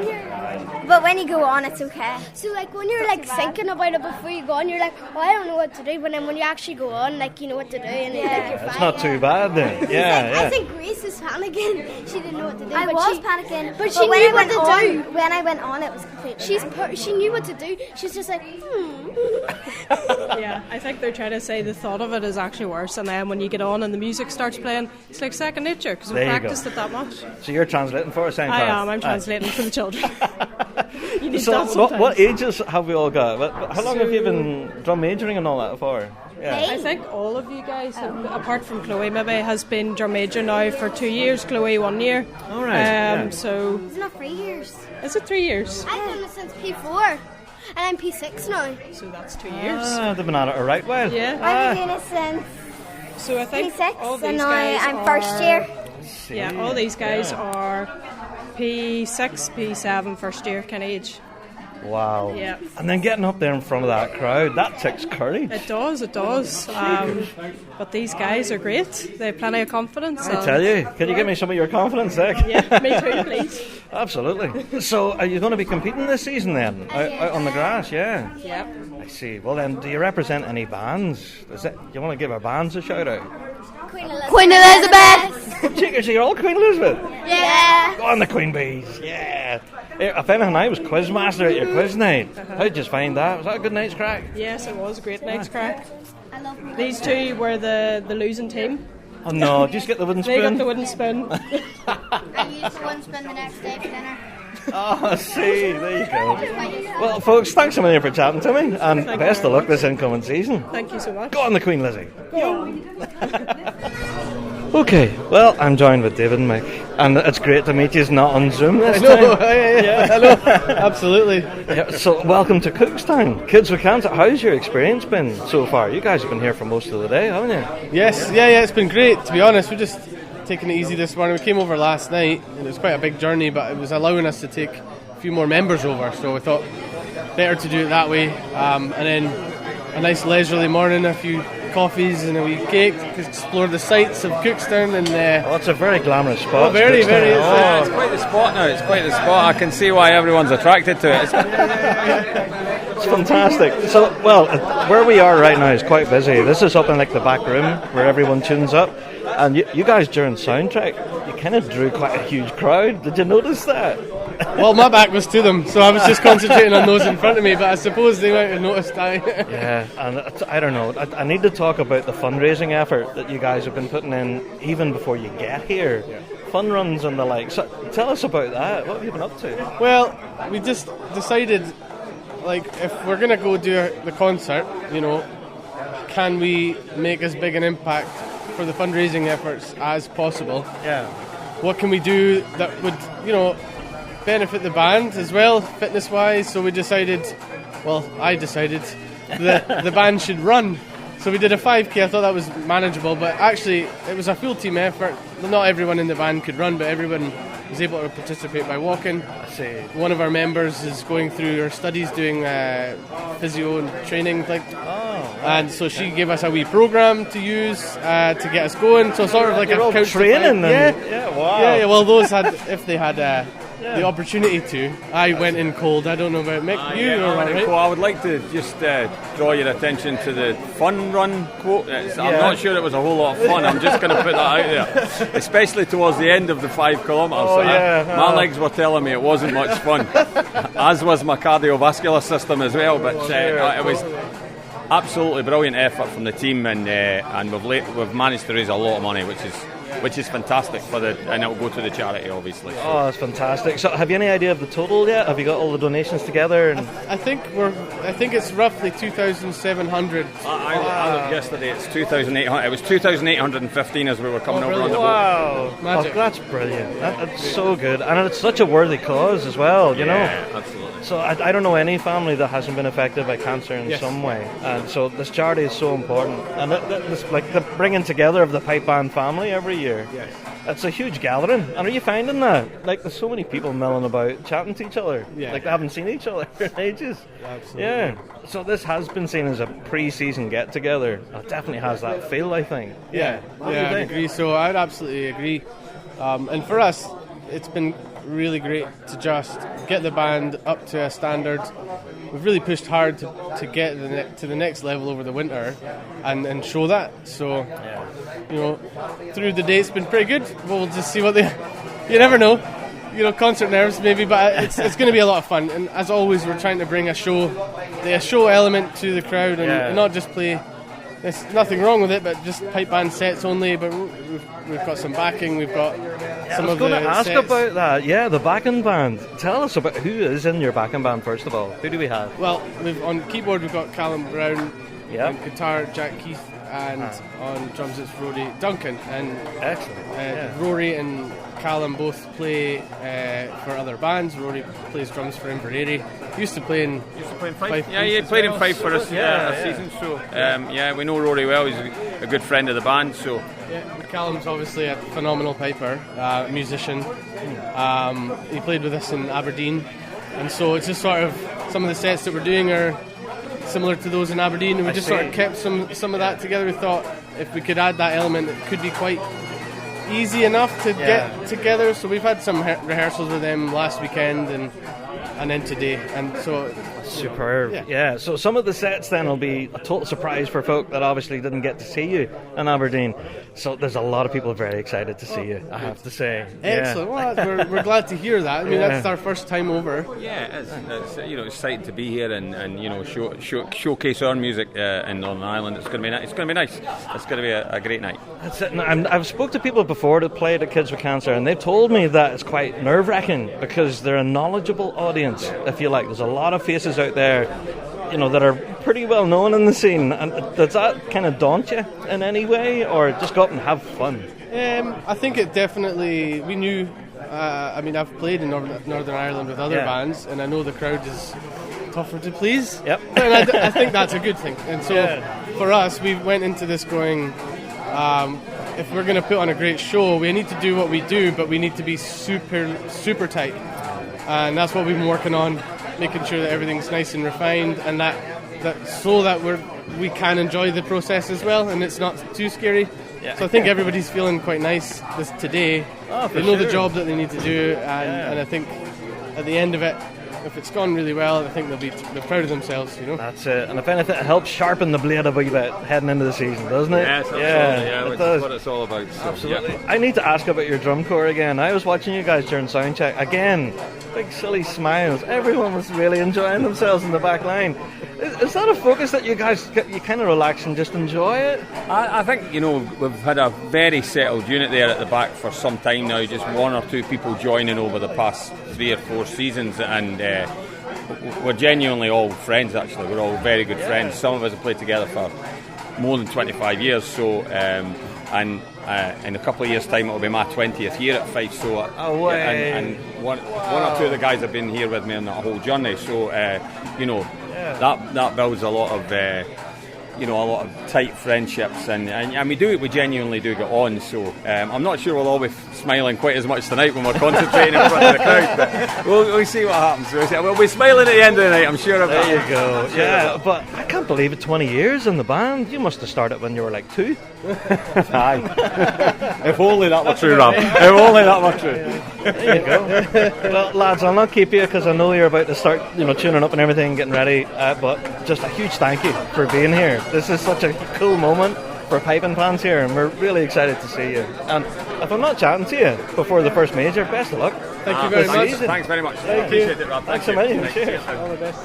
but when you go on, it's okay. So like when you're like thinking about it before you go on, you're like, oh, I don't know what to do. But then when you actually go on, like you know what to do, and like you're fine. It's not too bad then. Yeah. I think Grace was panicking. She didn't know what to do. I was panicking, but she knew what to do. When I went on, it was completely. She knew what to do. She's just like, Yeah, I think they're trying to say the thought of it is actually worse, and then when you get on and the music starts playing, it's like second nature because we practiced it that much. So you're translating for us, I am. I'm translating for the children. You need so that sometimes. what ages have we all got? How long have you been drum majoring and all that for? Yeah. I think all of you guys, apart from Chloe, maybe has been drum major now for 2 years. Chloe 1 year. All right. So it's not 3 years. Is it 3 years? I've done it since P4, and I'm P6 now. So that's 2 years. They've been at it a right while. Yeah. I've been doing it since so I think P6, all these and now guys I'm are, first year. Yeah, all these guys are P6, P7, first year kind of age. Wow. Yeah. And then getting up there in front of that crowd, that takes courage. It does. But these guys are great. They have plenty of confidence. I tell you. Can you give me some of your confidence, Zach? Yeah, me too, please. Absolutely. So are you going to be competing this season then? Out on the grass, yeah? Yeah. I see. Well then, do you represent any bands? Do you want to give our bands a shout out? Queen Elizabeth. Cheekers, you're all Queen Elizabeth? Yeah. Go on the Queen Bees, yeah. If anything, I was quizmaster at your quiz night. How did you find that? Was that a good night's crack? Yes, it was a great night's crack. These two were the losing team. Oh no, did you just get the wooden spoon? They got the wooden spoon. I used the wooden spoon the next day for dinner. Oh, see, there you go. Well, folks, thanks a million for chatting to me, and best of luck this incoming season. Thank you so much. Go on the Queen Lizzie. Go on. Okay, well, I'm joined with David and Mick, and it's great to meet you. Not on Zoom this time. Yeah. Hello, absolutely. Yeah, so, welcome to Cookstown. Kids with Cancer, how's your experience been so far? You guys have been here for most of the day, haven't you? Yes, yeah, it's been great, to be honest. We're just taking it easy this morning. We came over last night, and it was quite a big journey, but it was allowing us to take a few more members over, so we thought better to do it that way. And then a nice leisurely morning, a few coffees and a wee cake, explore the sights of Cookstown, and it's a very glamorous spot. Oh, very. It's quite the spot now. It's quite the spot. I can see why everyone's attracted to it. It's fantastic. So, where we are right now is quite busy. This is up in like the back room where everyone tunes up, and you guys during soundtrack, you kind of drew quite a huge crowd. Did you notice that? Well, my back was to them, so I was just concentrating on those in front of me, but I suppose they might have noticed that. Yeah, and I don't know. I need to talk about the fundraising effort that you guys have been putting in even before you get here. Yeah. Fun runs and the like. So tell us about that. What have you been up to? Well, we just decided, like, if we're going to go do the concert, can we make as big an impact for the fundraising efforts as possible? Yeah. What can we do that would, benefit the band as well, fitness-wise? So I decided that the band should run. So we did a 5k. I thought that was manageable, but actually it was a full team effort. Not everyone in the band could run, but everyone was able to participate by walking. I see. One of our members is going through her studies doing physio and training, and so she gave us a wee program to use to get us going. So sort of like You're a all couch training. Wow. Yeah. Well, those if they had the opportunity to. I went in cold. I don't know about Mick. I would like to just draw your attention to the fun run quote. I'm not sure it was a whole lot of fun. I'm just going to put that out there, especially towards the end of the 5 kilometres. My legs were telling me it wasn't much fun, as was my cardiovascular system as well. But it was absolutely brilliant effort from the team, and we've managed to raise a lot of money, which is fantastic and it will go to the charity, obviously. So. Oh, that's fantastic. So, have you any idea of the total yet? Have you got all the donations together? I think it's roughly 2,700. Yesterday it's 2,800. It was 2,815 as we were coming over on the boat. Wow, magic! That's brilliant. That's so good, and it's such a worthy cause as well. You know, absolutely. So I don't know any family that hasn't been affected by cancer in some way, and so this charity is so important. And this, like the bringing together of the pipe band family every year. Yes. It's a huge gathering. And are you finding that? Like, there's so many people milling about, chatting to each other. Yeah. Like, they haven't seen each other in ages. Absolutely. Yeah. So this has been seen as a pre-season get-together. It definitely has that feel, I think. Yeah, I agree. So I'd absolutely agree. And for us, it's been really great to just get the band up to a standard. We've really pushed hard to get to the next level over the winter and show that. So, through the day it's been pretty good. We'll just see what you never know. Concert nerves maybe, but it's going to be a lot of fun. And as always, we're trying to bring a show element to the crowd and not just play. There's nothing wrong with it, but just pipe band sets only. But we've got some backing. We've got some of the sets. I was going to ask about that. Yeah, the backing band. Tell us about who is in your backing band first of all. Who do we have? Well, on keyboard we've got Callum Brown. On guitar Jack Keith, and on drums it's Rory Duncan. And excellent. Rory and Callum both play for other bands. Rory plays drums for Inverary. Used to play in Fife. Yeah, he played in Fife for a season. So we know Rory well. He's a good friend of the band. So Callum's obviously a phenomenal piper, musician. He played with us in Aberdeen, and so it's just sort of some of the sets that we're doing are similar to those in Aberdeen, and we just sort of kept some of that together. We thought if we could add that element, it could be quite easy enough to get together. So we've had some rehearsals with them last weekend and then today, and so superb. So some of the sets then will be a total surprise for folk that obviously didn't get to see you in Aberdeen. So there's a lot of people very excited to see you, I have to say. Excellent. Well, we're glad to hear that. I mean, that's our first time over. Yeah, it's exciting to be here and showcase our music in Northern Ireland. It's going to be nice. It's going to be a great night. That's it. I've spoke to people before that played at Kids with Cancer, and they've told me that it's quite nerve-wracking because they're a knowledgeable audience, if you like. There's a lot of faces out there, that are pretty well known in the scene. And does that kind of daunt you in any way, or just go up and have fun? I think it definitely. We knew. I've played in Northern Ireland with other bands, and I know the crowd is tougher to please. Yep. And I think that's a good thing. And so for us, we went into this going. If we're going to put on a great show, we need to do what we do, but we need to be super, super tight. And that's what we've been working on making sure that everything's nice and refined, and that so that we can enjoy the process as well, and it's not too scary. Yeah. So I think everybody's feeling quite nice today. They know the job that they need to do, and I think at the end of it, if it's gone really well, I think they're proud of themselves, you know. That's it. And if anything, it helps sharpen the blade a wee bit heading into the season, doesn't it? Yes, absolutely. Yeah, it which does. is what it's all about. So, absolutely. Yeah. I need to ask about your drum corps again. I was watching you guys during sound check. Again, big silly smiles. Everyone was really enjoying themselves in the back line. Is that a focus that you kind of relax and just enjoy it? I think, you know, we've had a very settled unit there at the back for some time now, just one or two people joining over the past 3 or 4 seasons, and we're genuinely all friends, actually. We're all very good friends. Some of us have played together for more than 25 years, so and in a couple of years' time it'll be my 20th year at Fife, so and one or two of the guys have been here with me on that whole journey, so you know, that builds a lot of a lot of tight friendships, and we genuinely do get on, so I'm not sure we'll all be smiling quite as much tonight when we're concentrating in front of the crowd, but we'll see what happens. We'll be smiling at the end of the night, I'm sure of that. There you go. Yeah, but I can't believe it, 20 years in the band. You must have started when you were like 2. Aye. If only that were true, Rob. If only that were true. There you go. Well, lads, I'll not keep you because I know you're about to start, tuning up and everything, getting ready. But just a huge thank you for being here. This is such a cool moment for piping fans here, and we're really excited to see you. And if I'm not chatting to you before the first major, best of luck. Thank you very much. Thanks very much. Thank you. Appreciate it, Rob. Thanks so much. Cheers. All the best.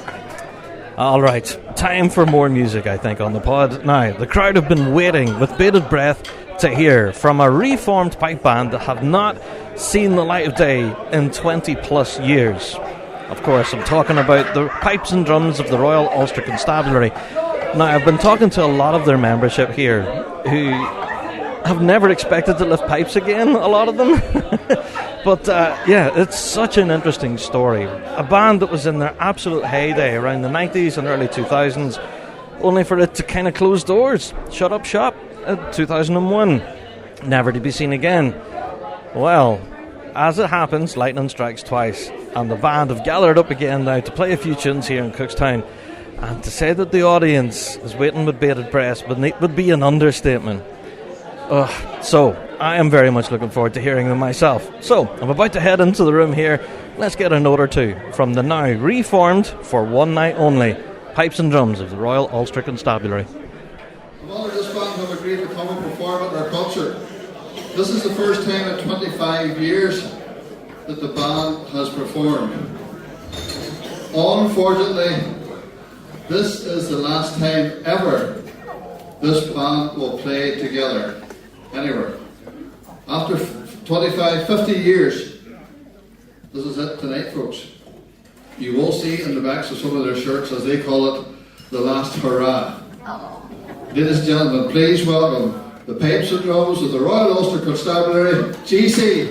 All right, time for more music, I think, on the pod. Now, the crowd have been waiting with bated breath to hear from a reformed pipe band that have not seen the light of day in 20 plus years. Of course, I'm talking about the pipes and drums of the Royal Ulster Constabulary. Now, I've been talking to a lot of their membership here who have never expected to lift pipes again, a lot of them. But it's such an interesting story. A band that was in their absolute heyday around the 90s and early 2000s, only for it to kind of close doors, shut up shop in 2001, never to be seen again. Well, as it happens, lightning strikes twice, and the band have gathered up again now to play a few tunes here in Cookstown. And to say that the audience is waiting with bated breath would be an understatement. So, I am very much looking forward to hearing them myself. So, I'm about to head into the room here. Let's get a note or two from the now reformed, for one night only, pipes and drums of the Royal Ulster Constabulary. The honor this band have agreed to come and perform at our concert. This is the first time in 25 years that the band has performed. Unfortunately, this is the last time ever this band will play together anywhere. After 25, 50 years, this is it tonight, folks. You will see in the backs of some of their shirts, as they call it, the last hurrah. Ladies and gentlemen, please welcome the pipes and drums of the Royal Ulster Constabulary, GC.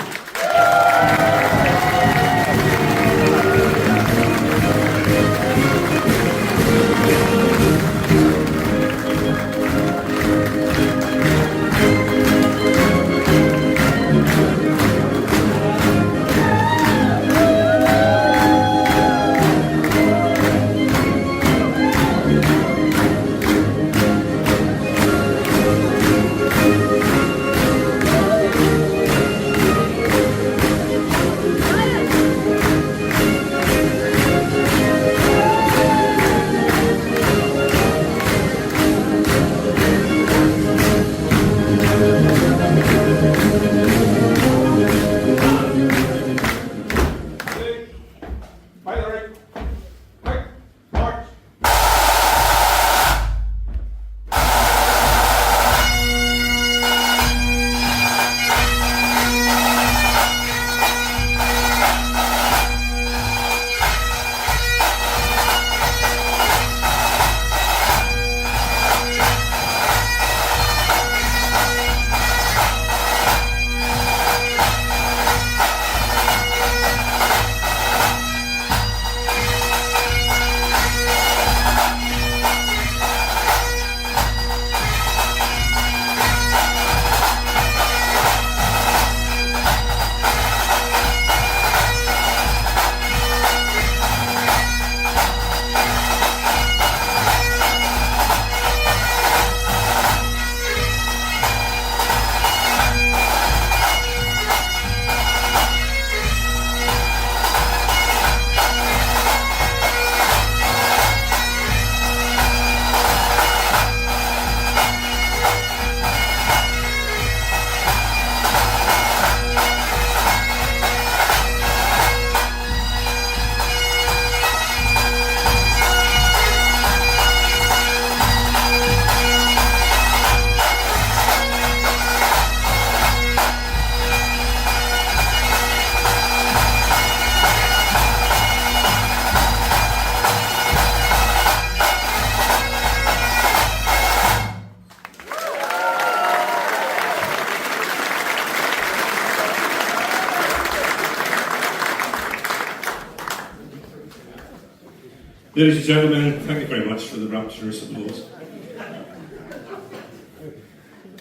Ladies and gentlemen, thank you very much for the rapturous applause.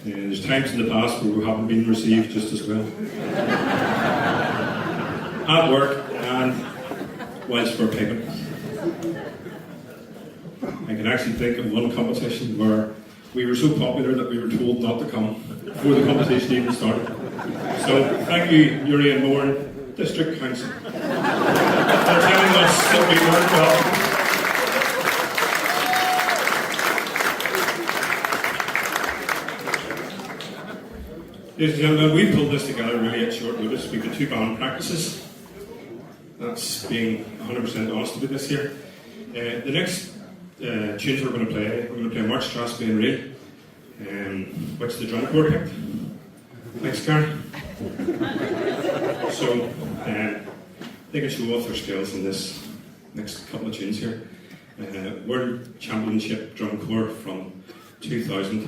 There's times in the past where we haven't been received just as well. At work and whilst we're picking. I can actually think of one competition where we were so popular that we were told not to come before the competition even started. So thank you, Uri and Moran, District Council, for telling us that we weren't welcome. Ladies and gentlemen, we pulled this together really at short notice. We've got 2 band practices. That's being 100% honest about this year. The next tunes we're going to play March Strathspey and Raid, which the drum corps picked. Thanks, Karen. So, they can show off their skills in this next couple of tunes here. World Championship Drum Corps from 2000.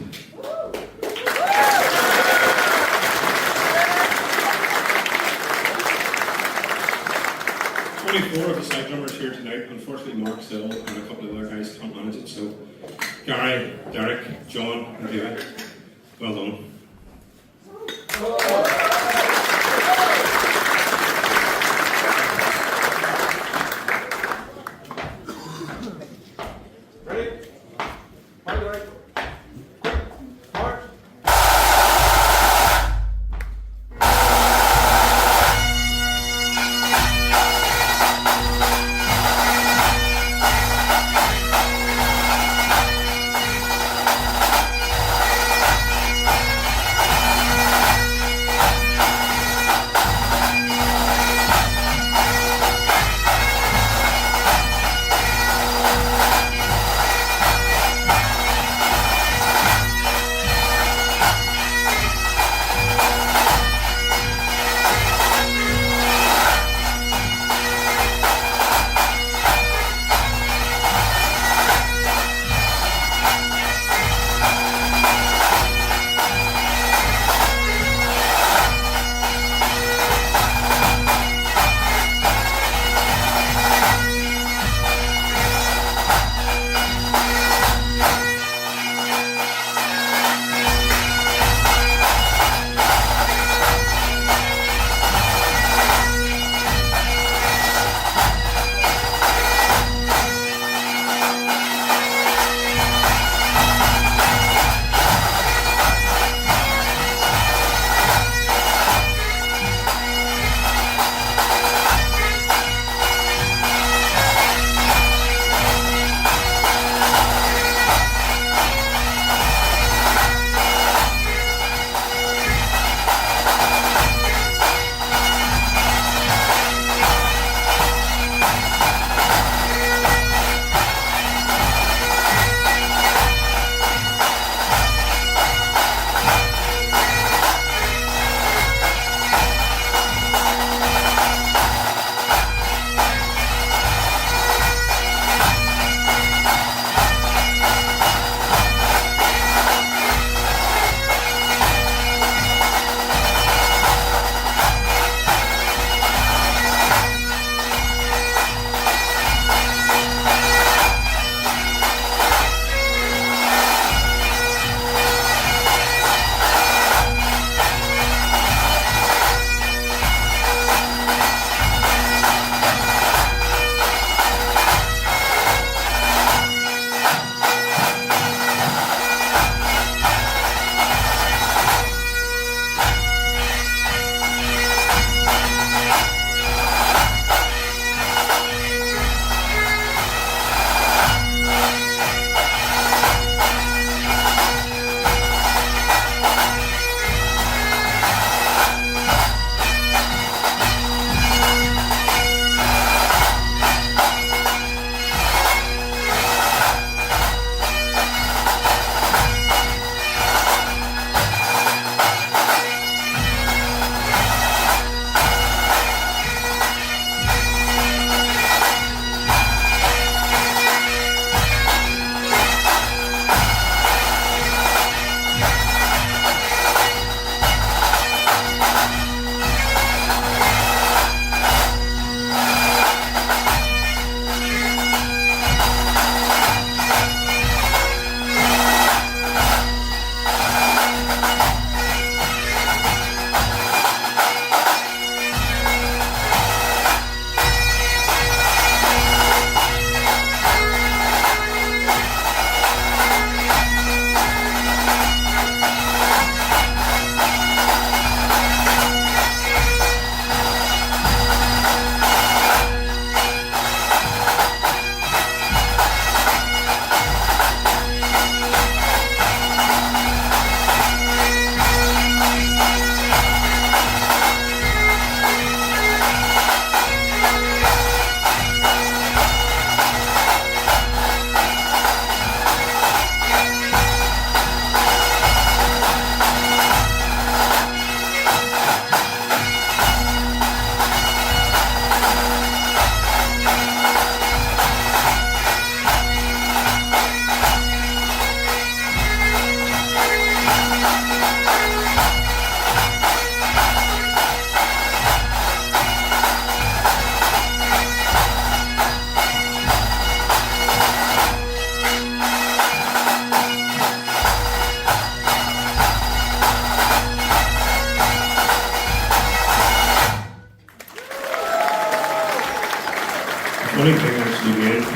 24 of the side drummers here tonight. Unfortunately, Mark's ill and a couple of other guys can't manage it. So, Gary, Derek, John, and David, well done.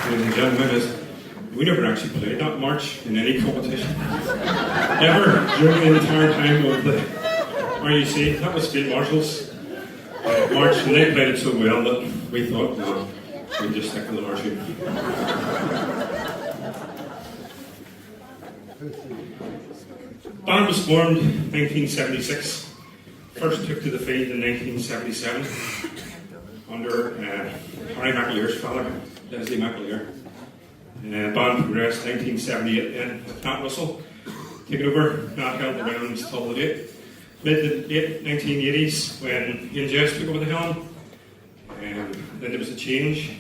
ladies and gentlemen, is we never actually played that march in any competition. Ever during the entire time of the RUC. That was State Marshals march, and they played it so well that we thought, no, we'd just stick with the march. Band was formed in 1976. First took to the field in 1977 under Harry McAleer's father, Leslie McAleer. Band progressed 1978 then with Pat Russell taking over. Matt held the grounds till the late 1980s when Ian Jess took over the helm. Then there was a change.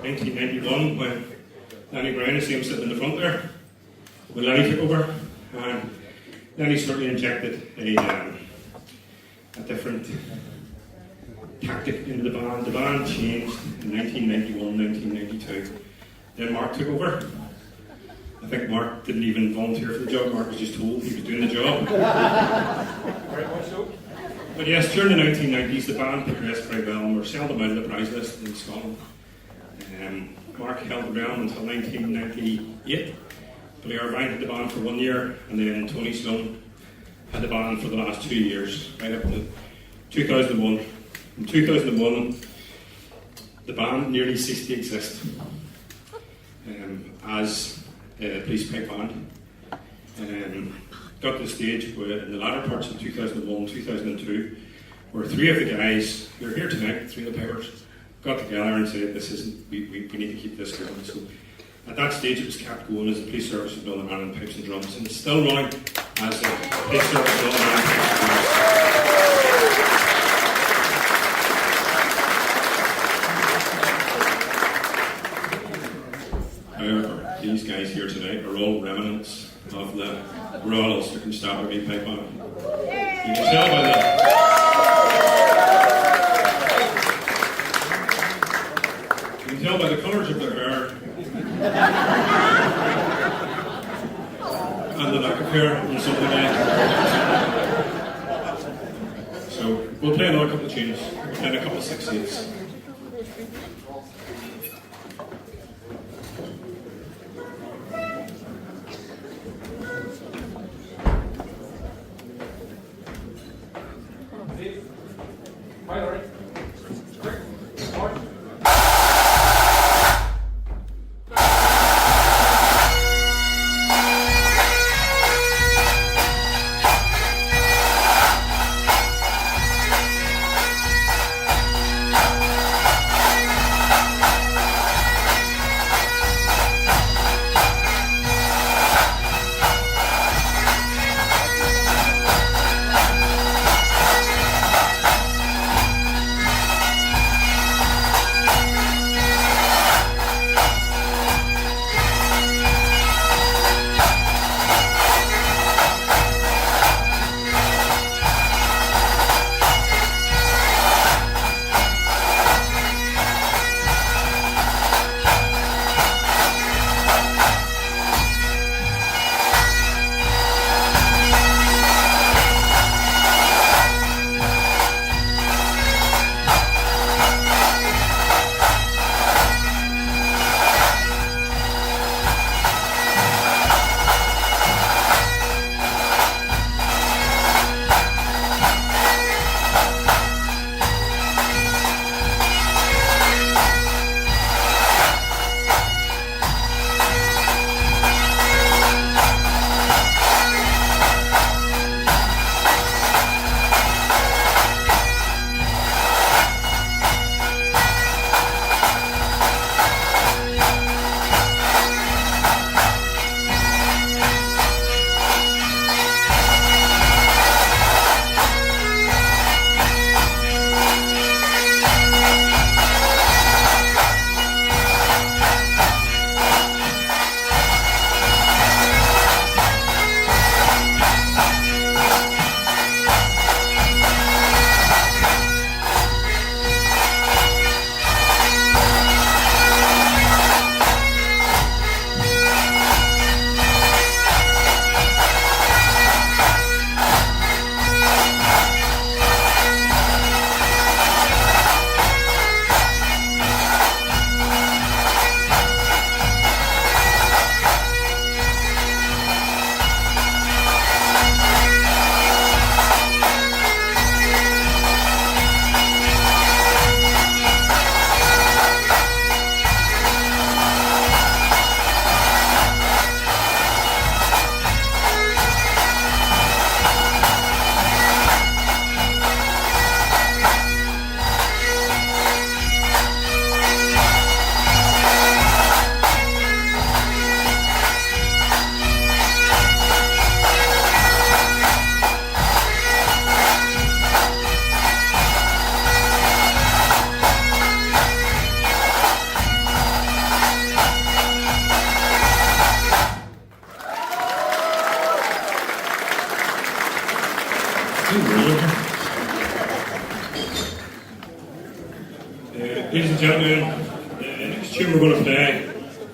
1991 when Lenny Brown, you see him sitting in the front there, when Lenny took over. And Lenny certainly injected a different tactic into the band. The band changed in 1991, 1992. Then Mark took over. I think Mark didn't even volunteer for the job. Mark was just told he was doing the job. But yes, during the 1990s, the band progressed very well and were seldom out of the prize list in Scotland. Mark held the ground until 1998. Blair Ryan had the band for 1 year, and then Tony Sloan had the band for the last 2 years, right up to 2001. In 2001, the band nearly ceased to exist as a police pipe band. Got to the stage where in the latter parts of 2001, 2002, where three of the guys who are here tonight, three of the pipers, got together and said, "This isn't. We need to keep this going." So at that stage, it was kept going as the police service of Northern Ireland Pipes and Drums, and it's still running as the police service of Northern Ireland Pipes and Drums. However, these guys here tonight are all remnants of the Royal Ulster Constabulary pipe band. You can tell by that. You can tell by the colours of their hair and the lack of hair and some of the neck. So we'll play another couple of tunes. We'll play a couple of 6/8s. and gentlemen, the next tune we're going to play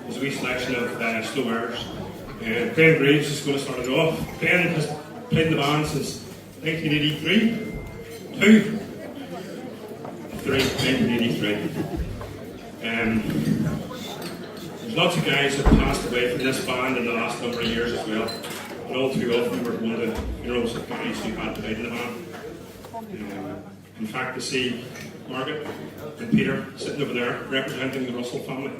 is a wee selection of slow airs. Ben Graves is going to start it off. Ben has played in the band since 1983. 1983. There's lots of guys that passed away from this band in the last number of years as well. But all too often we're going to funerals of guys who had played in the band. In fact, to see Margaret and Peter sitting over there representing the Russell family.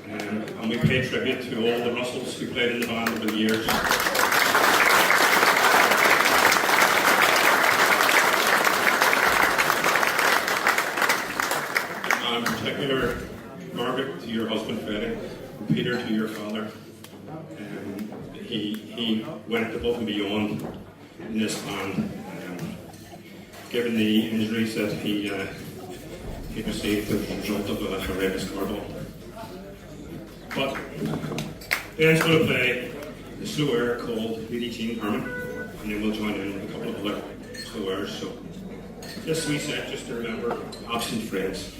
And we pay tribute to all the Russells who played in the band over the years. And in particular, Margaret to your husband Freddie, and Peter to your father. He went above and beyond in this band. Given the injuries that he received as a result of a horrendous car ball. But Ben's going to play the slow air called Lady Jean Harmon, and then we'll join in with a couple of other slow airs. So this wee set just to remember absent friends.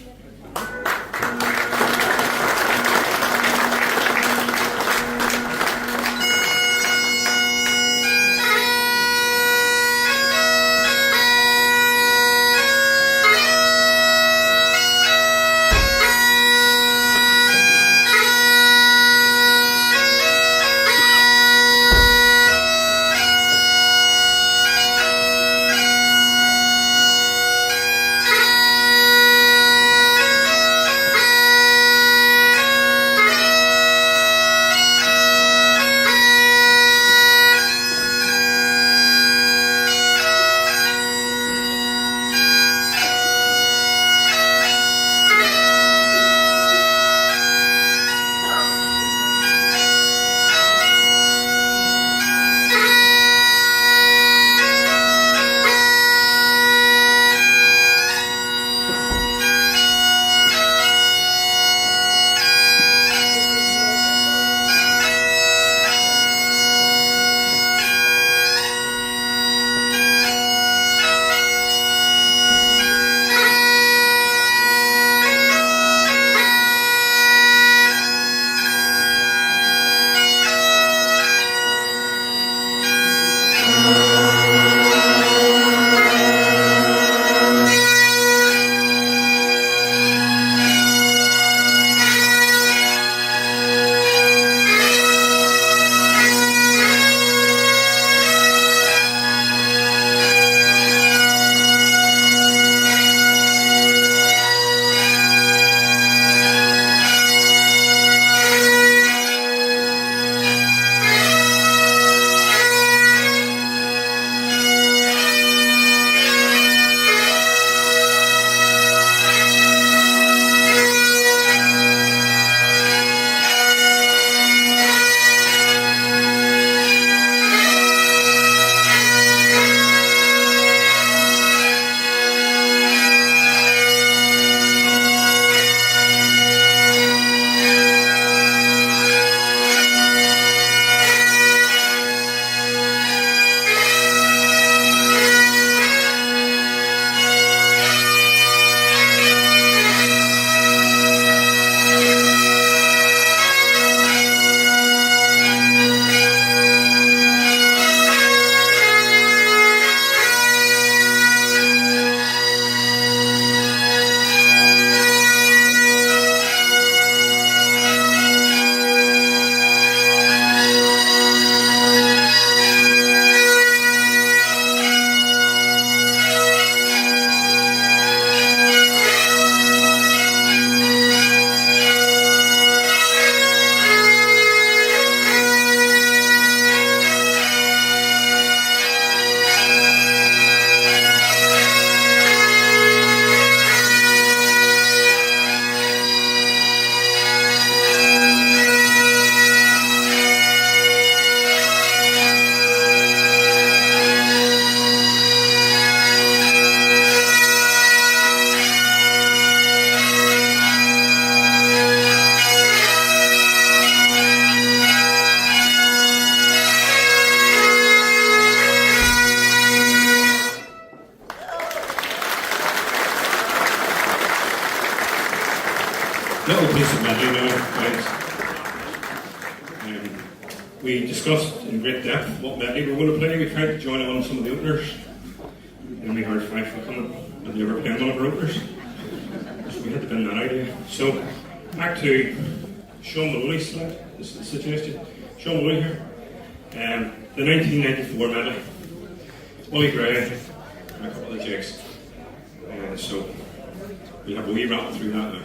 times. We discussed in great depth what medley we were going to play. We tried to join on some of the openers. Then we heard Fife were coming and they were playing one of our openers. So we had to bin that idea. So back to Sean Maloney's suggestion. Sean Maloney here. The 1994 medley. Ollie Gray and a couple of the Jakes. So we'll have a wee rattle through that now.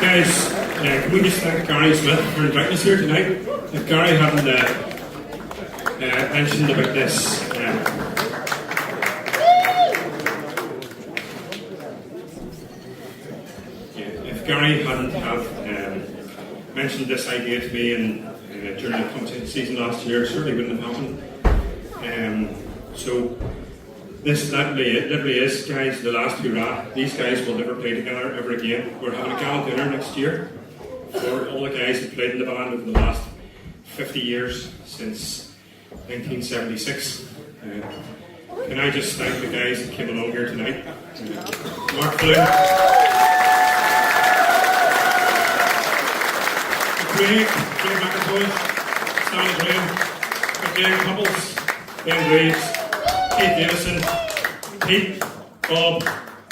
Guys, can we just thank Gary Smith for inviting us here tonight? If Gary hadn't mentioned about this, if Gary hadn't have mentioned this idea to me during the competition season last year, it certainly wouldn't have happened. So this literally is, guys, the last hurrah. These guys will never play together ever again. We're having a gala dinner next year for all the guys who played in the band over the last 50 years since 1976. Can I just thank the guys that came along here tonight? Mark Flynn, Craig McIntosh, Stanley Graham, Jane Couples, Ben Graves, Kate Davison, Pete, Bob,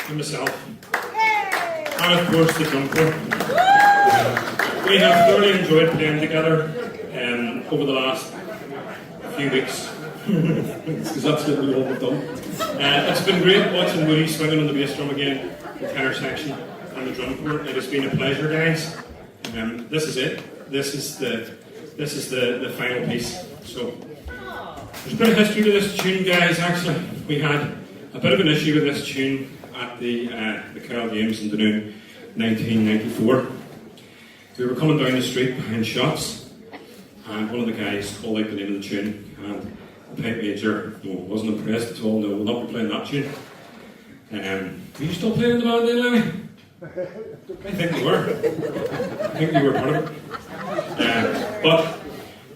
and myself. And of course the drum corps. We have thoroughly enjoyed playing together over the last few weeks. Because that's what we all have done. It's been great watching Woody swinging on the bass drum again, the tenor section and the drum corps. It has been a pleasure, guys. This is it. This is the final piece. So there's a bit of history to this tune, guys. Actually, we had a bit of an issue with this tune at the Carroll Games in Dunoon, 1994. We were coming down the street behind shops, and one of the guys called out the name of the tune, and the pipe major wasn't impressed at all. No, we'll not be playing that tune. Are you still playing in the band then, Lemmy? I think you were. I think you were part of it. But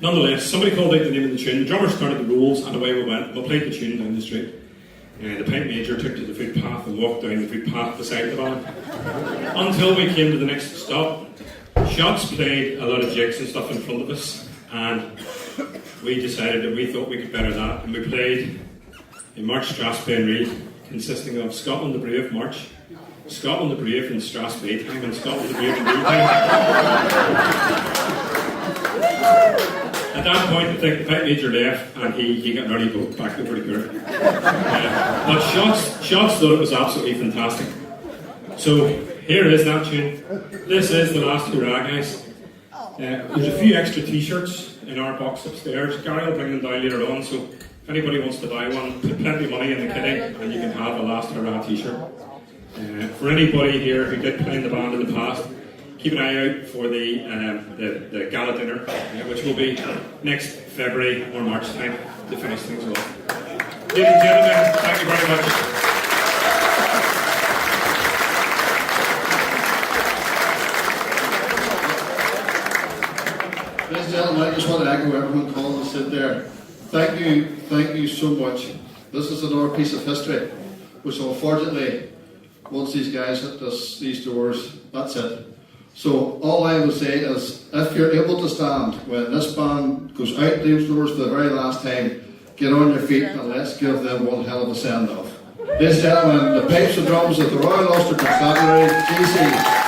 nonetheless, somebody called out the name of the tune. The drummer started the rules, and away we went. We played the tune down the street. The pipe major took to the footpath and walked down the footpath beside the band until we came to the next stop. Shots played a lot of jigs and stuff in front of us, and we decided that we thought we could better that, and we played a March Strathspey Reed consisting of Scotland the Brave March, Scotland the Brave in Strathspey time, and Scotland the Brave in Reed time. At that point, I think the pipe major left, and he got ready to go back over to Gert. But Shots thought it was absolutely fantastic. So here is that tune. This is the last hurrah, guys. There's a few extra t-shirts in our box upstairs. Gary will bring them down later on, so if anybody wants to buy one, put plenty of money in the kitty and you can have a last hurrah t-shirt. For anybody here who did play in the band in the past, keep an eye out for the gala dinner, which will be next February or March time to finish things off. Ladies and gentlemen, thank you very much. Ladies and gentlemen, I just want to echo everyone calling to sit there. Thank you so much. This is another piece of history, which unfortunately, once these guys hit these doors, that's it. So all I will say is, if you're able to stand when this band goes out these doors for the very last time, get on your feet and let's give them one hell of a send-off. Ladies and gentlemen, the pipes and drums of the Royal Ulster Constabulary, GC.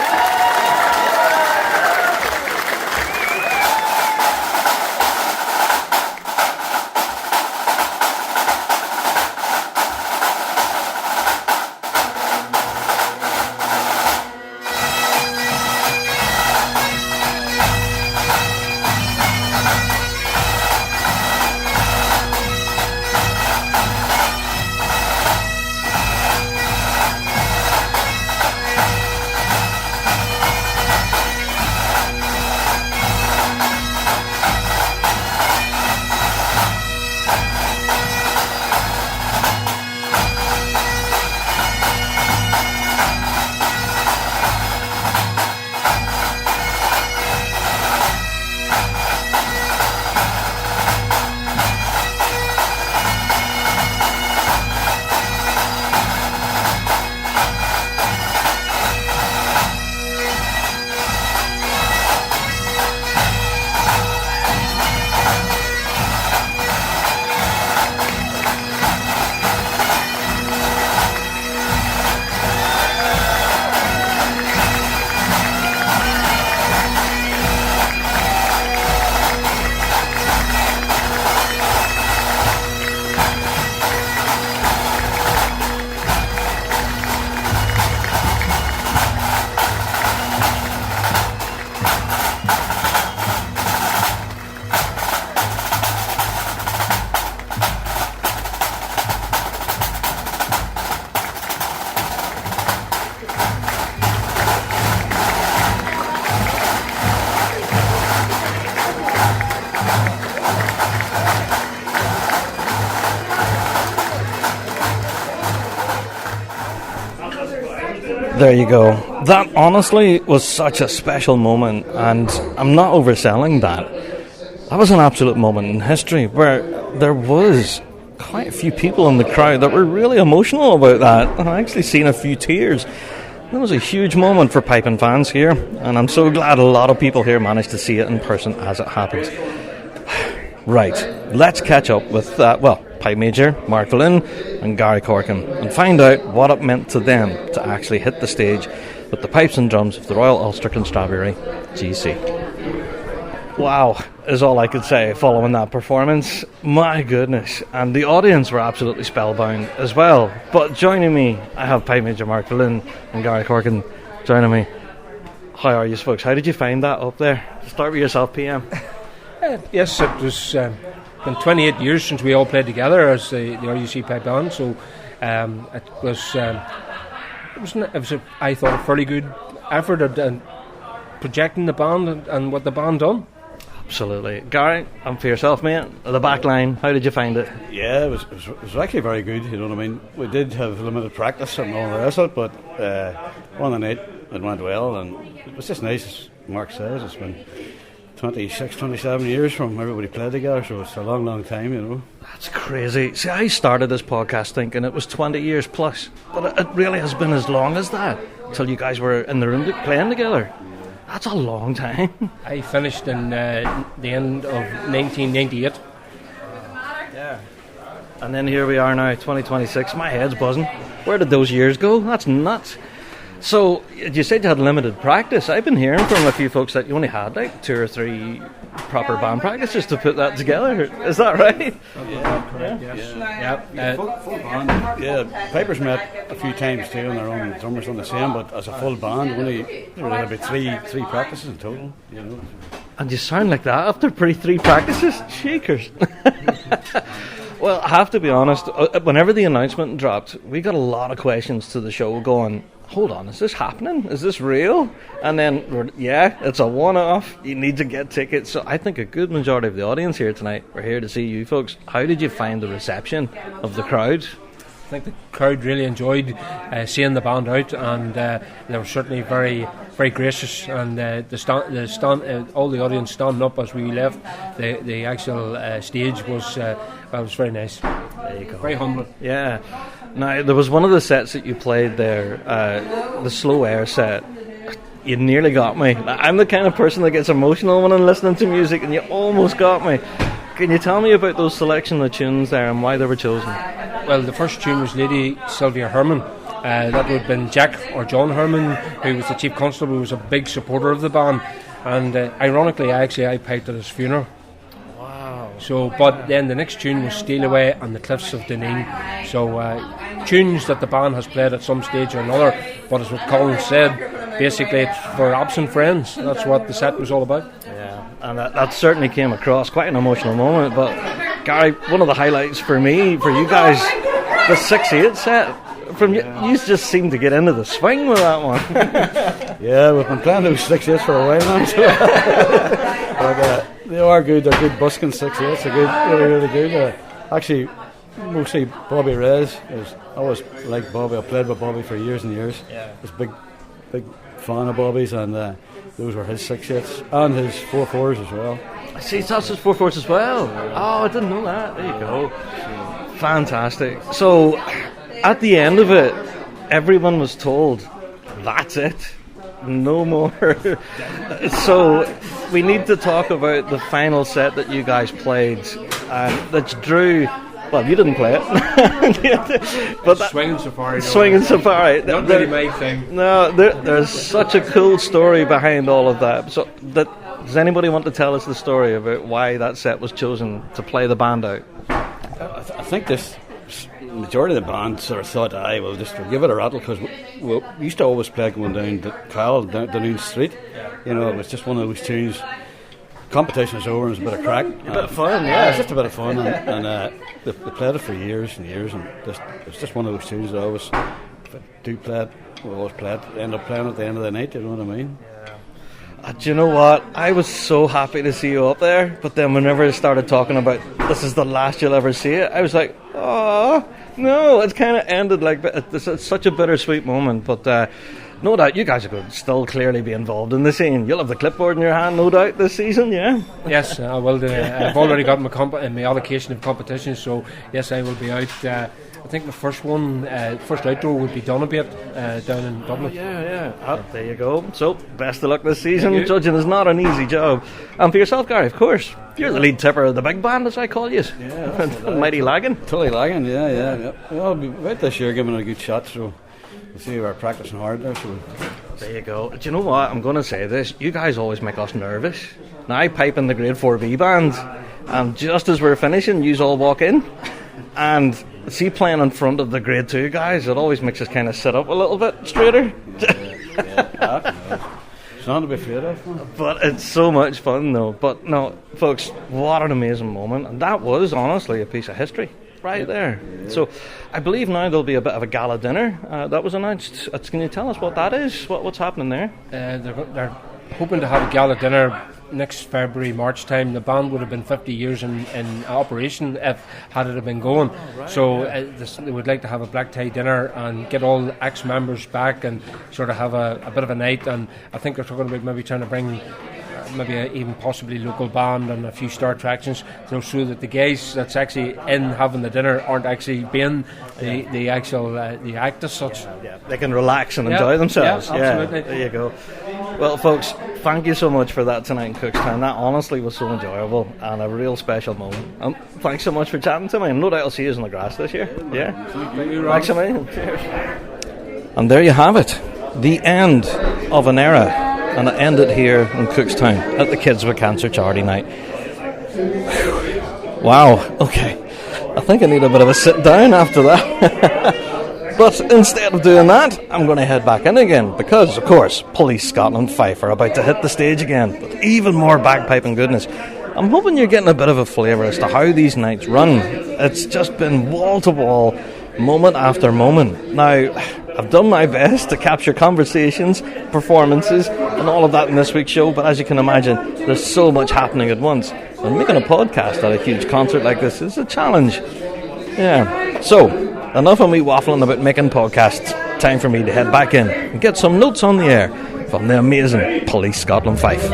There you go. That honestly was such a special moment, and I'm not overselling that. That was an absolute moment in history where there was quite a few people in the crowd that were really emotional about that. And I actually seen a few tears. It was a huge moment for piping fans here, and I'm so glad a lot of people here managed to see it in person as it happens. Right, let's catch up with that. Well, Pipe Major Mark Flynn and Gary Corkin, and find out what it meant to them to actually hit the stage with the pipes and drums of the Royal Ulster Constabulary GC. Wow, is all I could say following that performance. My goodness. And the audience were absolutely spellbound as well. But joining me, I have Pipe Major Mark Flynn and Gary Corkin joining me. How are you folks? How did you find that up there? Start with yourself, PM. Yes, it was been 28 years since we all played together as the RUC pipe band, so it was I thought a fairly good effort at projecting the band and what the band done. Absolutely. Gary, and for yourself, mate, the back line, how did you find it? Yeah, it was actually very good, you know what I mean. We did have limited practice and all the rest of it, but on the night it went well, and it was just nice, as Mark says. It's been 26, 27 years from everybody played together, so it's a long, long time, you know. That's crazy. See, I started this podcast thinking it was 20 years plus, but it really has been as long as that, till you guys were in the room playing together. That's a long time. I finished in the end of 1998. Yeah. And then here we are now, 2026. My head's buzzing. Where did those years go? That's nuts. So, you said you had limited practice. I've been hearing from a few folks that you only had like 2 or 3 proper band practices to put that together. Is that right? Yeah, correct. Yes. Full band. Yeah, Pipers met a few times too on their own, drummers on the same, but as a full band, only there were about three practices in total. You know. And you sound like that after 3 practices? Shakers. Well, I have to be honest, whenever the announcement dropped, we got a lot of questions to the show going, hold on, is this happening? Is this real? And then, yeah, it's a one-off. You need to get tickets. So I think a good majority of the audience here tonight, we're here to see you folks. How did you find the reception of the crowd? I think the crowd really enjoyed seeing the band out, and they were certainly very, very gracious. And all the audience standing up as we left the actual stage was very nice. There you go. Very humbling. Yeah. Now there was one of the sets that you played there, the slow air set. You nearly got me. I'm the kind of person that gets emotional when I'm listening to music, and you almost got me. Can you tell me about those selection of tunes there and why they were chosen? Well, the first tune was Lady Sylvia Herman. That would have been Jack or John Herman, who was the chief constable, who was a big supporter of the band. And ironically, I piped at his funeral. Wow. So, but then the next tune was Steal Away and the Cliffs of Deneen. So, tunes that the band has played at some stage or another. But as what Colin said, basically it's for absent friends. That's what the set was all about. Yeah, and that certainly came across, quite an emotional moment. But Gary, one of the highlights for me, for you guys, the 6/8 set. From you just seem to get into the swing with that one. Yeah, we've been playing those 6/8s for a while now. But, they are good. They're good busking 6/8s. They're good, really, really good. Actually, mostly Bobby Reyes. I always liked Bobby. I played with Bobby for years and years. Yeah. I was big fan of Bobby's, and those were his 6/8s and his 4/4s as well. I see, that's his 4/4s as well. Oh, I didn't know that. There you go. Fantastic. So, at the end of it, everyone was told, that's it. No more. So, we need to talk about the final set that you guys played, that drew. Well, you didn't play it. But Swinging Safari. Swinging Safari. Not really my thing. No, there's such a cool story behind all of that. So, does anybody want to tell us the story about why that set was chosen to play the band out? I think this majority of the band sort of thought, we'll just give it a rattle, because we used to always play going down to Kyle, down Noon Street. You know, it was just one of those tunes. Competition is over and it's a bit of crack. A bit of fun, yeah. It's just a bit of fun, and they played it for years and years, and it's just one of those tunes that I always do play it. We always play it, end up playing at the end of the night, you know what I mean? Do you know what? I was so happy to see you up there, but then whenever I started talking about this is the last you'll ever see it, I was like, oh, no, it's kind of ended like it's such a bittersweet moment, but no doubt you guys are going to still clearly be involved in the scene. You'll have the clipboard in your hand, no doubt, this season, yeah? Yes, I will do. I've already got my allocation of competitions, so yes, I will be out I think the first one, first outdoor would be Donabate down in Dublin. There you go. So, best of luck this season. Judging is not an easy job. And for yourself, Gary, of course, you're the lead tipper of the big band, as I call you. Yeah. Mighty Lagan. Totally Lagan, yeah. Well, I'll be out this year giving it a good shot, so we'll see if we're practicing hard there. So. There you go. Do you know what? I'm going to say this. You guys always make us nervous. Now, I pipe in the grade 4B band, and just as we're finishing, you all walk in, and see playing in front of the grade 2 guys, it always makes us kind of sit up a little bit straighter. It's not to be afraid of. But it's so much fun, though. But no, folks, what an amazing moment. And that was, honestly, a piece of history right there. So I believe now there'll be a bit of a gala dinner that was announced. Can you tell us what that is? What's happening there? They're hoping to have a gala dinner next February, March time. The band would have been 50 years in operation had it have been going. So they would like to have a black tie dinner and get all ex-members back and sort of have a bit of a night. And I think they're talking about maybe trying to bring even possibly local band and a few star attractions, so that the guys that's actually in having the dinner aren't actually being the actual the act as such. They can relax and enjoy themselves. Absolutely. There you go. Well, folks, thank you so much for that tonight in Cookstown. That honestly was so enjoyable and a real special moment. Thanks so much for chatting to me, and no doubt I'll see you in the grass this year. Thank you, thanks a million. Cheers. And there you have it, the end of an era. And it ended here in Cookstown at the Kids with Cancer charity night. Wow, okay. I think I need a bit of a sit down after that. But instead of doing that, I'm going to head back in again because, of course, Police Scotland Fife are about to hit the stage again with even more bagpiping goodness. I'm hoping you're getting a bit of a flavour as to how these nights run. It's just been wall-to-wall, moment after moment. Now, I've done my best to capture conversations, performances, and all of that in this week's show, but as you can imagine, there's so much happening at once. And making a podcast at a huge concert like this is a challenge. Yeah. So, enough of me waffling about making podcasts. Time for me to head back in and get some notes on the air from the amazing Police Scotland Fife.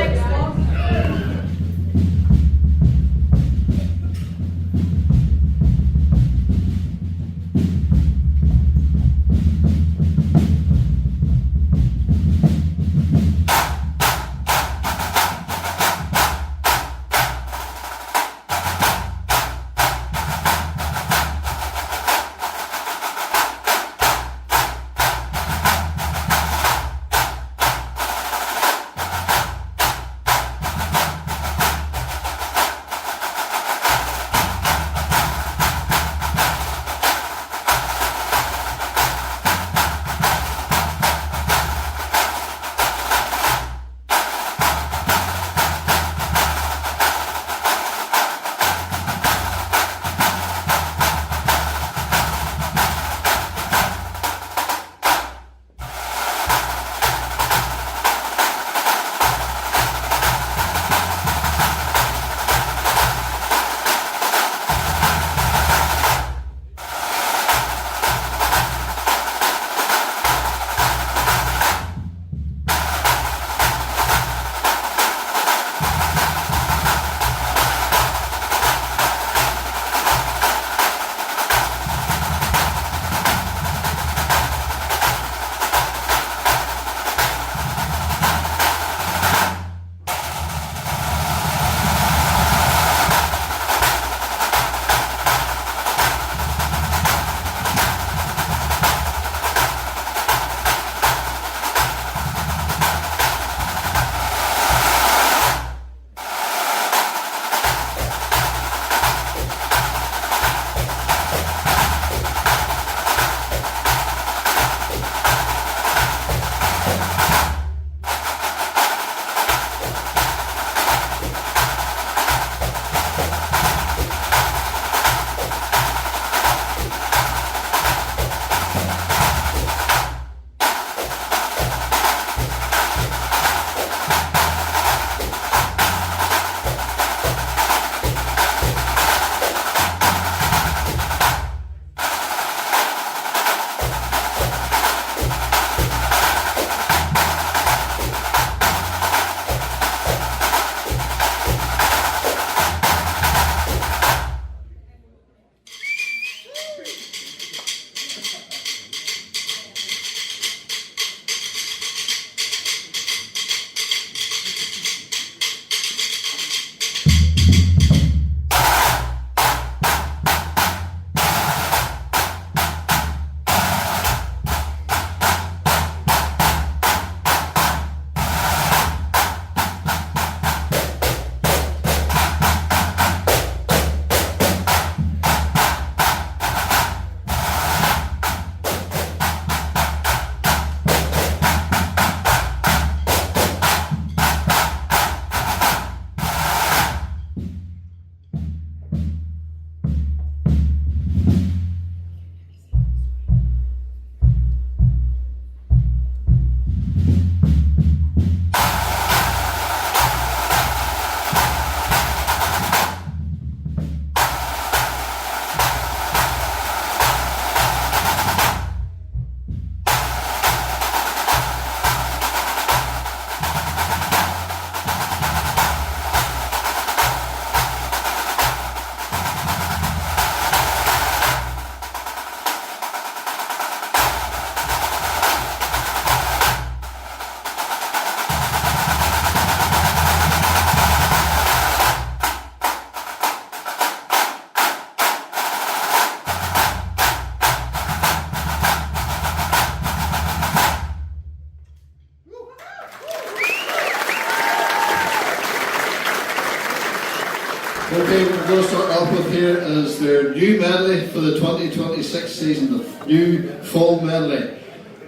Okay, what we're going to start off with here is their new medley for the 2026 season, the new full medley.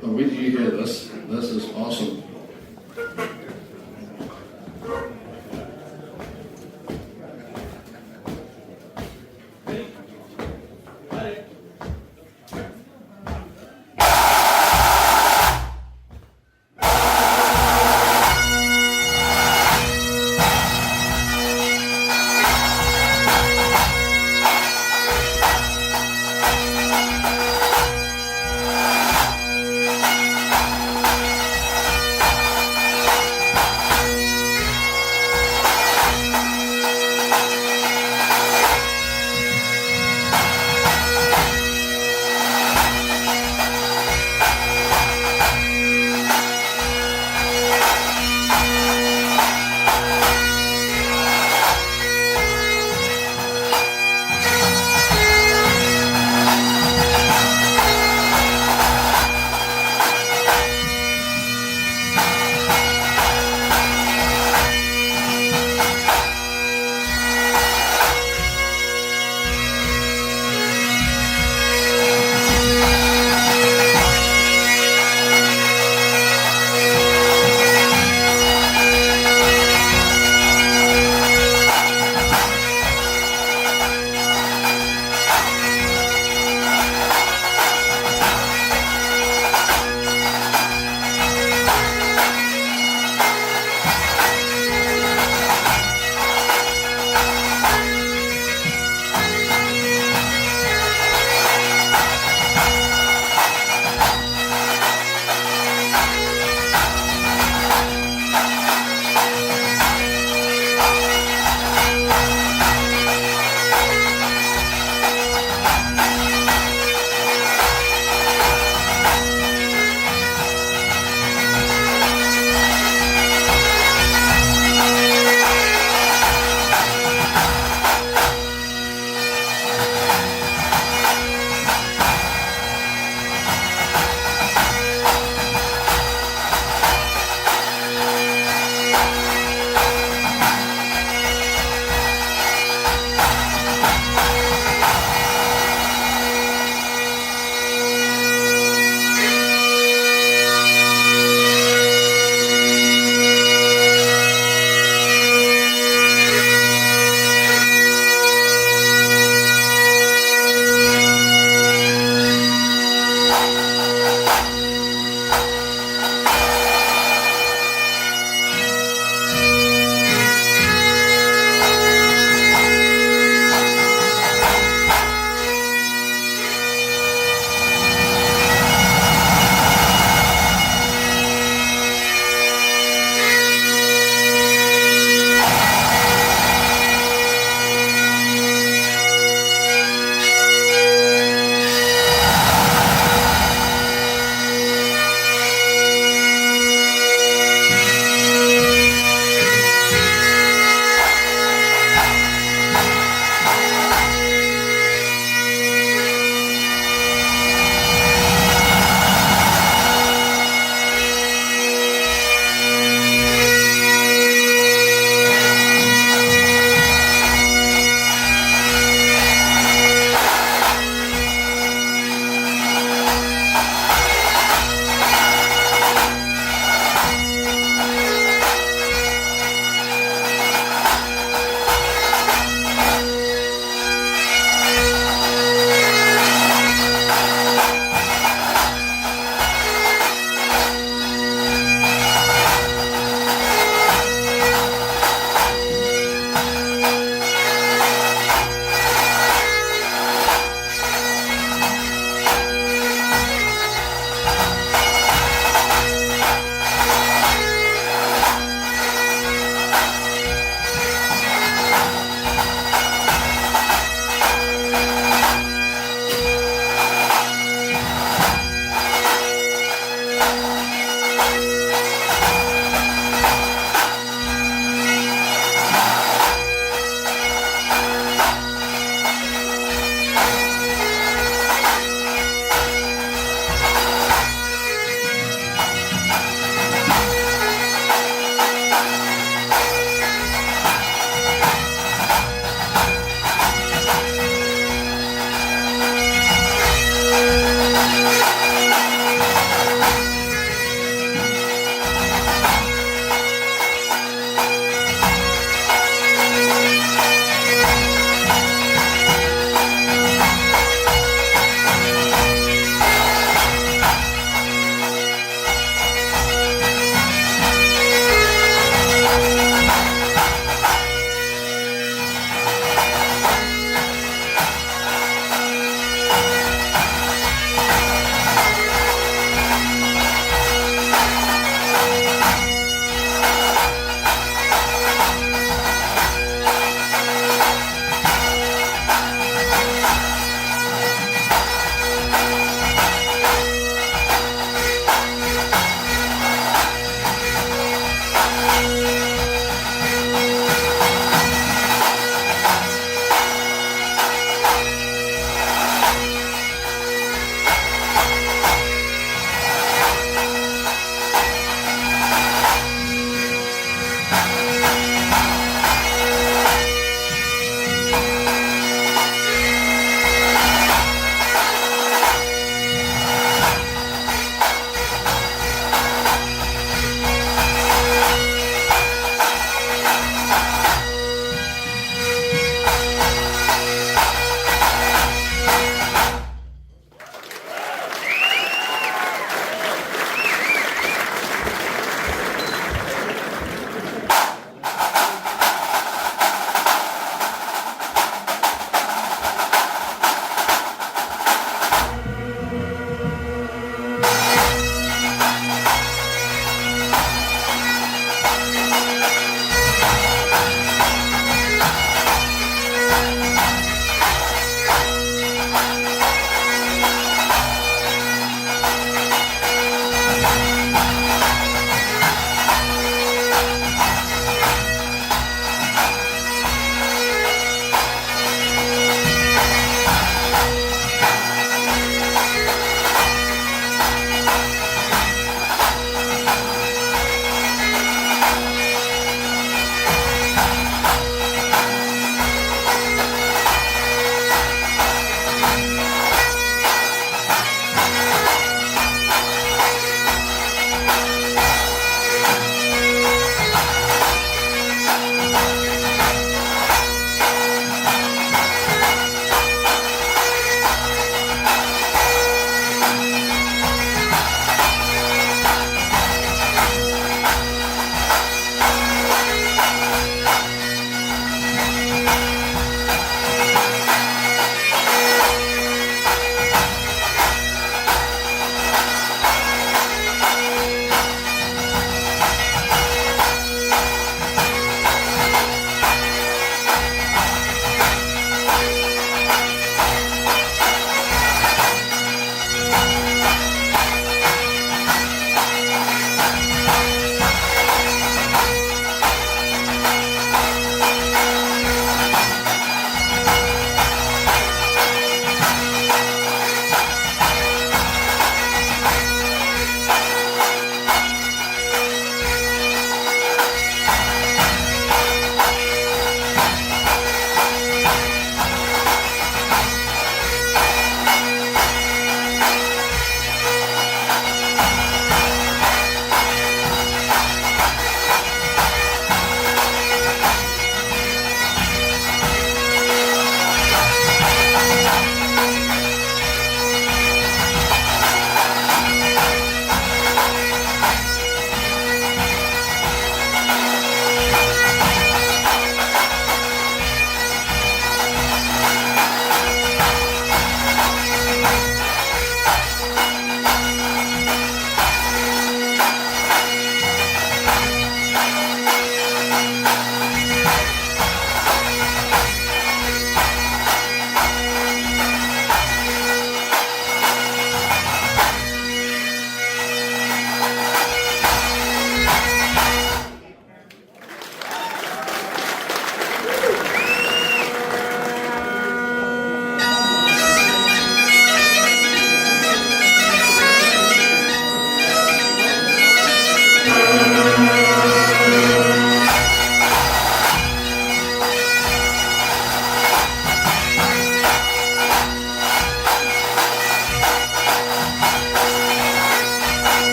And wait till you hear this. This is awesome.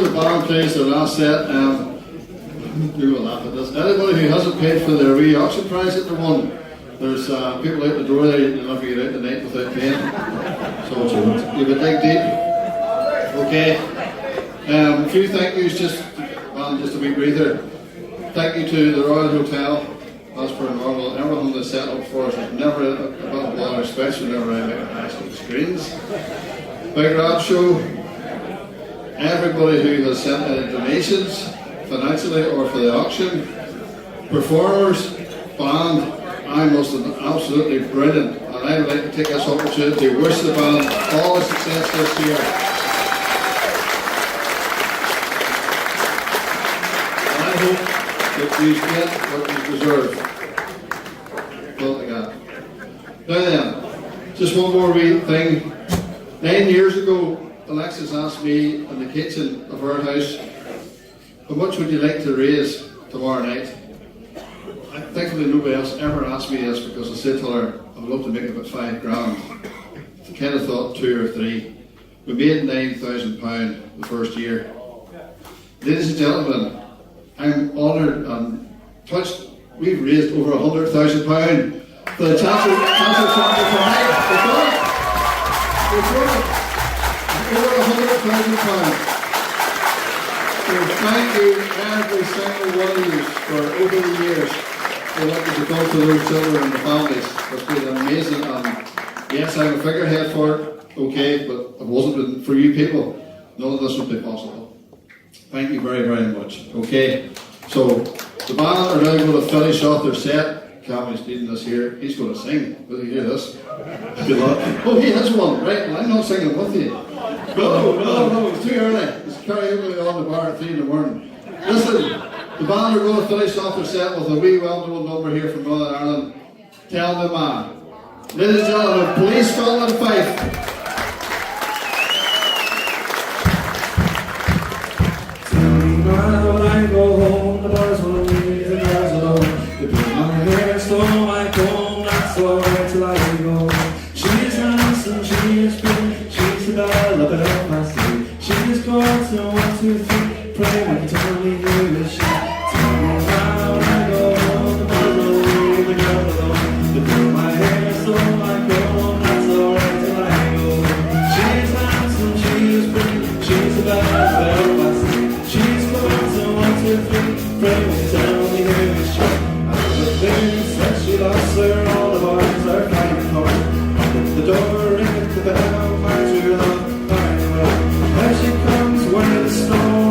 before the band plays their last set, you will laugh at this. Anybody who hasn't paid for their wee auction prize that they won, there's people out the door there, you'll never get out tonight without paying. So you would dig deep. Okay. A few thank yous, just a wee breather. Thank you to the Royal Hotel, as per normal. Everything they set up for us is never a bit of bother, especially whenever I make a nice little screens. Big Rab Show. Everybody who has sent in donations, financially or for the auction. Performers, band, I must have been absolutely brilliant. And I would like to take this opportunity to wish the band all the success this year. I hope that you get what you deserve. Well, like that. Now then, just one more wee thing. 9 years ago, Alexis asked me in the kitchen of our house, how much would you like to raise tomorrow night? Thankfully nobody else ever asked me this, because I said to her, I would love to make about $5 grand. I kind of thought 2 or 3. We made £9,000 the first year. Ladies and gentlemen, I'm honoured and touched. We've raised over £100,000 for the Chancellor Family tonight. We've done it. Over £100,000. So thank you, every single one of you, for over the years for what you've done to those children and the families. It's been amazing. And yes, I'm a figurehead for it, okay, but if it wasn't been for you people, none of this would be possible. Thank you very, very much. Okay, so the band are now going to finish off their set. Cameron's leading this here. He's going to sing. Will you hear this? Good luck. Oh, he has one. Right, well, I'm not singing with you. No, it's too early. It's karaoke on the bar at 3 in the morning. Listen, the band are going to finish off their set with a wee well-known number here from Northern Ireland. Tell Me Man. Ladies and gentlemen, Police Scotland 5. When I go home, the boys will leave the girls alone. They put my hair, so I comb, that's alright till I go. She's nice and she is pretty, she's the belle of my city. She's got to 1, 2, 3, pray when you tell me who is she. Tell me now when I go home, the boys will leave the girls alone. They put my hair, so I comb, that's alright till I go. She's nice and she is pretty, she's the belle of my city. She's got to 1, 2, 3, pray when you tell me who is she. And the thing said she lost her, all the boys are fighting hard. At the door, ring at the bell, my true love, fire away. There she comes, where the snow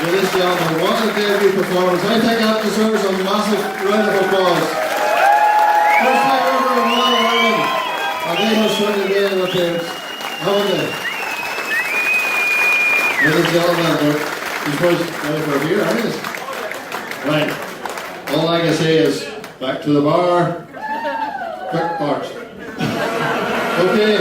Ladies and gentlemen, what a debut performance. I think that deserves a massive round of applause. First time ever in Northern Ireland, and they have certainly made an appearance, haven't they? Ladies and gentlemen, you're supposed to go for a beer, aren't you? Right. All I can say is, back to the bar. Quick march. Okay.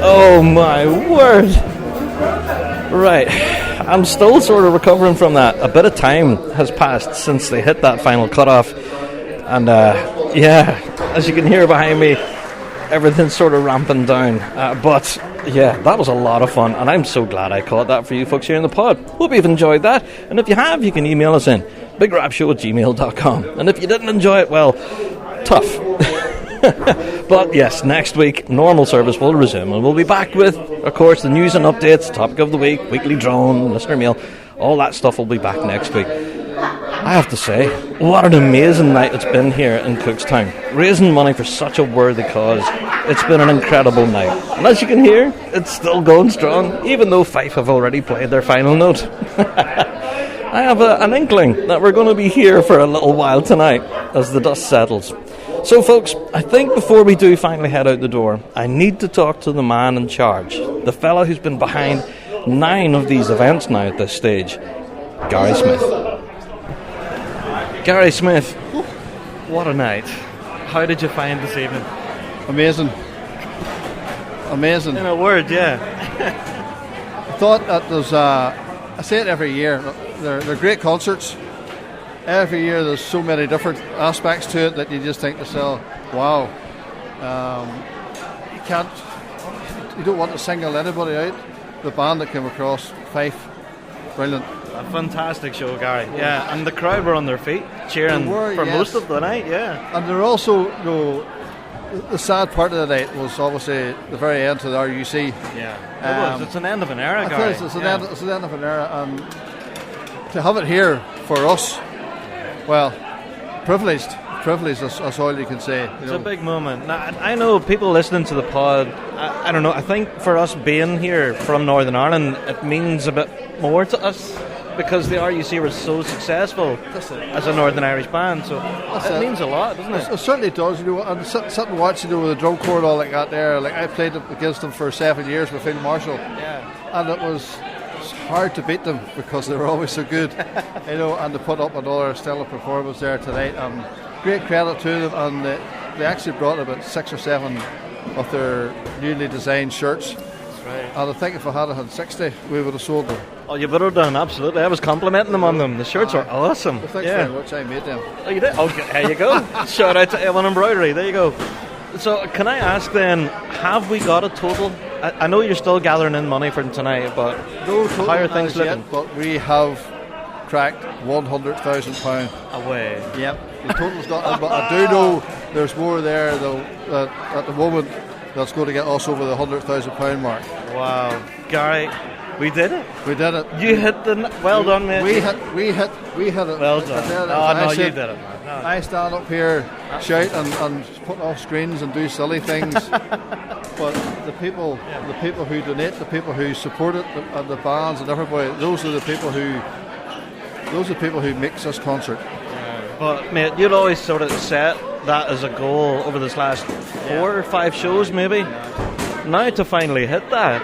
Oh my word! Right, I'm still sort of recovering from that. A bit of time has passed since they hit that final cutoff, and yeah, as you can hear behind me, everything's sort of ramping down. But yeah, that was a lot of fun, and I'm so glad I caught that for you folks here in the pod. Hope you've enjoyed that, and if you have, you can email us in bigrabshow@gmail.com. And if you didn't enjoy it, well, tough. But yes, next week normal service will resume, and we'll be back with, of course, the news and updates, topic of the week, weekly drone, listener mail, all that stuff will be back next week. I have to say, what an amazing night it's been here in Cookstown, raising money for such a worthy cause. It's been an incredible night, and as you can hear, it's still going strong, even though Fife have already played their final note. I have an inkling that we're going to be here for a little while tonight as the dust settles. So folks, I think before we do finally head out the door, I need to talk to the man in charge, the fella who's been behind 9 of these events now at this stage, Gary Smith. Gary Smith, what a night. How did you find this evening? Amazing. Amazing. In a word, yeah. I thought that there's, I say it every year, they're great concerts. Every year there's so many different aspects to it that you just think to yourself, wow. You don't want to single anybody out. The band that came across, Fife, brilliant. A fantastic show, Gary. Yeah, and the crowd were on their feet cheering for most of the night, yeah. And they're also, the sad part of the night was obviously the very end to the RUC. Yeah, it was. It's an end of an era, Gary. It's an end of an era, and to have it here for us, well, privileged. That's all you can say. It's a big moment. Now, I know people listening to the pod, I don't know, I think for us being here from Northern Ireland, it means a bit more to us because the RUC were so successful as a Northern Irish band, so it means a lot, doesn't it? It certainly does, and sit and watch, with the drum corps all like that there. Like, I played against them for 7 years with Phil Marshall, and it was hard to beat them because they were always so good, and to put up another stellar performance there tonight. Great credit to them, and they actually brought about 6 or 7 of their newly designed shirts. That's right. And I think if I had 60, we would have sold them. Oh, you would have done, absolutely. I was complimenting them on them. The shirts are awesome. Well, thanks very much. I made them. Oh, you did? Okay, there you go. Shout out to Evan Embroidery. There you go. So, can I ask then, have we got a total? I know you're still gathering in money for tonight, but no how are things looking? Yet, but we have cracked £100,000 away. Yep, the total's not in, but I do know there's more there though at the moment that's going to get us over the £100,000 mark. Wow, Gary, we did it. We did it. You hit the. Well done, mate. We hit it. Well done. No, you did it, man. No. I stand up here, shout and put off screens and do silly things. But the people who donate, the people who support it, and the bands and everybody, those are the people who makes this concert. But mate, you'd always sort of set that as a goal over this last 4 or 5 shows, maybe. Now to finally hit that,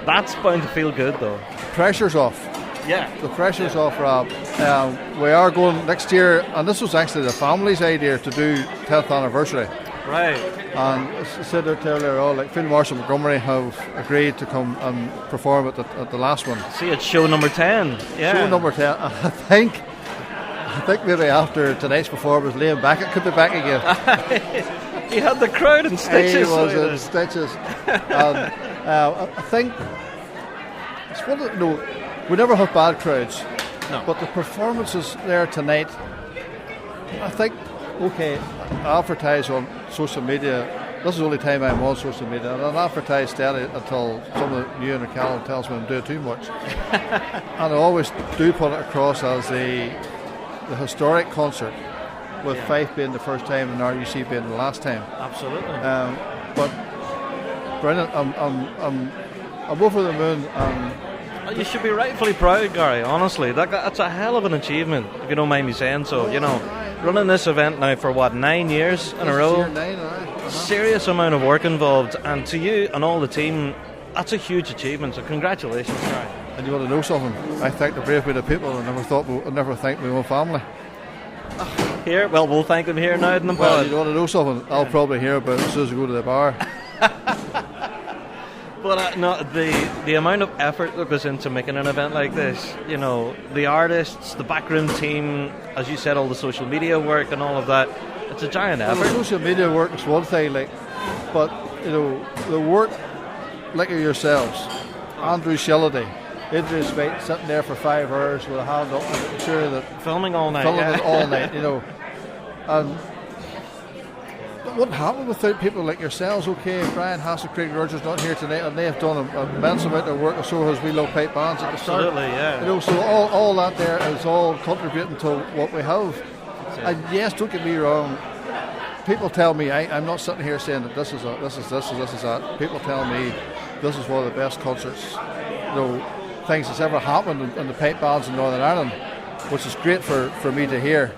that's bound to feel good, though. Pressure's off. Yeah, the pressure's off, Rob. We are going next year, and this was actually the family's idea to do 10th anniversary. Right. And as I said earlier, like Field Marshal Montgomery have agreed to come and perform at the last one. See, it's show number 10. Yeah. Show number 10. I think maybe after tonight's performance, Liam Beckett could be back again. He had the crowd in stitches. He was in stitches. And I think it's one of, we never have bad crowds. No. But the performances there tonight, I think, okay, I advertise on social media. This is the only time I'm on social media, and I advertise steady until someone new in the calendar tells me I'm doing too much. And I always do put it across as the historic concert, with Fife being the first time and RUC being the last time. Absolutely. But brilliant. I'm over the moon. You should be rightfully proud, Gary, honestly. That's a hell of an achievement, if you don't mind me saying so. Running this event now for 9 years in a row. Year 9, Serious amount of work involved, and to you and all the team, that's a huge achievement, so congratulations, Gary. And you want to know something? I thank the brave bit of people. I never thanked my own family. Here? Well, we'll thank them here now in the pod. Well, you want to know something? I'll probably hear about it as soon as I go to the bar. But no, the amount of effort that goes into making an event like this, the artists, the backroom team, as you said, all the social media work and all of that, it's a giant effort. Well, the social media work is one thing, but the work, like yourselves, Andrew Shilliday, Idris Mate, sitting there for 5 hours with a hand up, making sure that filming all night, it all night, and it wouldn't happen without people like yourselves. Okay, Brian Hassel, Craig Rogers not here tonight, and they have done an immense amount of work, and so has we low pipe bands at the start. Absolutely, yeah. So all that there is all contributing to what we have. And yes, don't get me wrong. People tell me I'm not sitting here saying that this is that. People tell me this is one of the best concerts, things that's ever happened in the pipe bands in Northern Ireland, which is great for me to hear.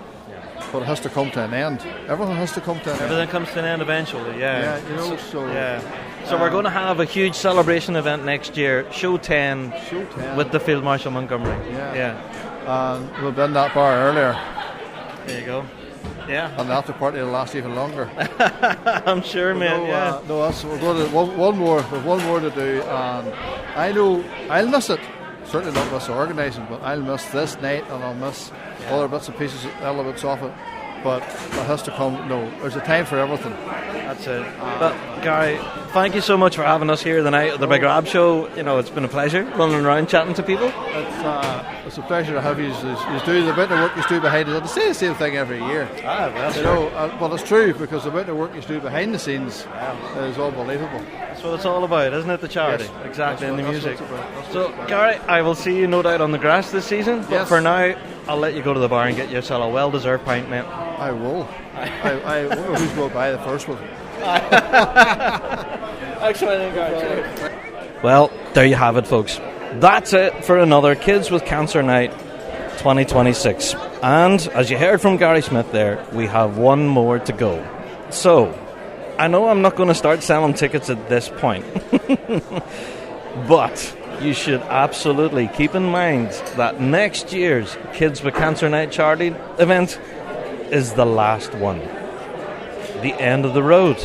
But it has to come to an end. Everything has to come to an end. Everything comes to an end eventually, yeah. Yeah, So we're going to have a huge celebration event next year, Show 10, with the Field Marshal Montgomery. Yeah. And we've been that bar earlier. There you go. Yeah. And the after party will last even longer. I'm sure, man. We're going to one more to do, and I know I'll miss it. Certainly not miss the organising, but I'll miss this night, and I'll miss other bits and pieces, elements of it. But it has to come. There's a time for everything. That's it. But Gary, thank you so much for having us here tonight at the Big Rab Show. It's been a pleasure running around chatting to people. It's a pleasure to have you. You do the bit of work you do behind it. I say the same thing every year. But it's true, because the bit of work you do behind the scenes is unbelievable. That's what it's all about, isn't it? The charity, yes, exactly, and the music. So, about. Gary, I will see you no doubt on the grass this season. But for now, I'll let you go to the bar and get yourself a well-deserved pint, mate. I will. I wonder who's going to buy the first one. Excellent, Gary. Well, there you have it, folks. That's it for another Kids with Cancer Night 2026. And as you heard from Gary Smith there, we have one more to go. So, I know I'm not going to start selling tickets at this point. But you should absolutely keep in mind that next year's Kids with Cancer Night charity event is the last one. The end of the road.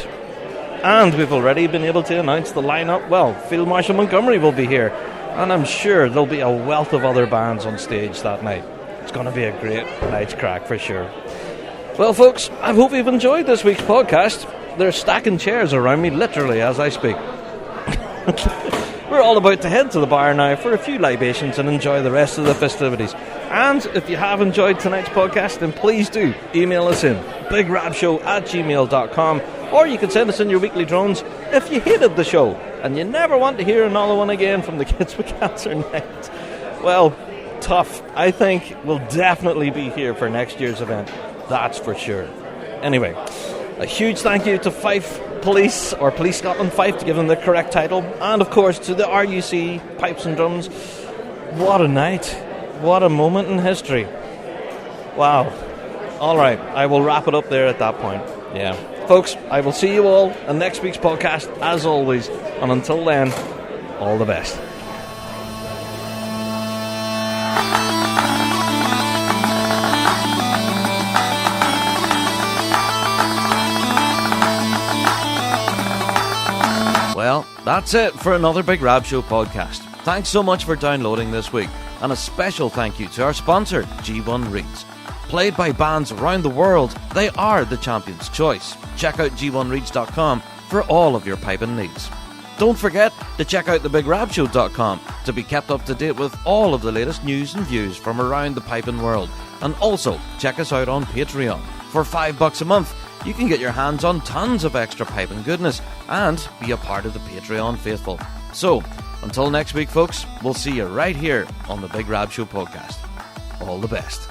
And we've already been able to announce the lineup. Well, Field Marshal Montgomery will be here, and I'm sure there'll be a wealth of other bands on stage that night. It's going to be a great night's crack for sure. Well, folks, I hope you've enjoyed this week's podcast. They're stacking chairs around me literally as I speak. We're all about to head to the bar now for a few libations and enjoy the rest of the festivities. And if you have enjoyed tonight's podcast, then please do email us in bigrabshow@gmail.com, or you can send us in your weekly drones if you hated the show and you never want to hear another one again from the Kids with Cancer Night. Well, tough. I think we'll definitely be here for next year's event. That's for sure. Anyway, a huge thank you to Fife Police, or Police Scotland Fife, to give them the correct title, and of course to the RUC Pipes and Drums. What a night. What a moment in history. Wow. Alright, I will wrap it up there at that point. Yeah. Folks, I will see you all on next week's podcast as always, and until then, all the best. That's it for another Big Rab Show podcast. Thanks so much for downloading this week, and a special thank you to our sponsor, G1 Reeds. Played by bands around the world, they are the champion's choice. Check out g1reeds.com for all of your piping needs. Don't forget to check out thebigrabshow.com to be kept up to date with all of the latest news and views from around the piping world. And also, check us out on Patreon. For $5 a month, you can get your hands on tons of extra piping goodness and be a part of the Patreon faithful. So, until next week, folks, we'll see you right here on the Big Rab Show Podcast. All the best.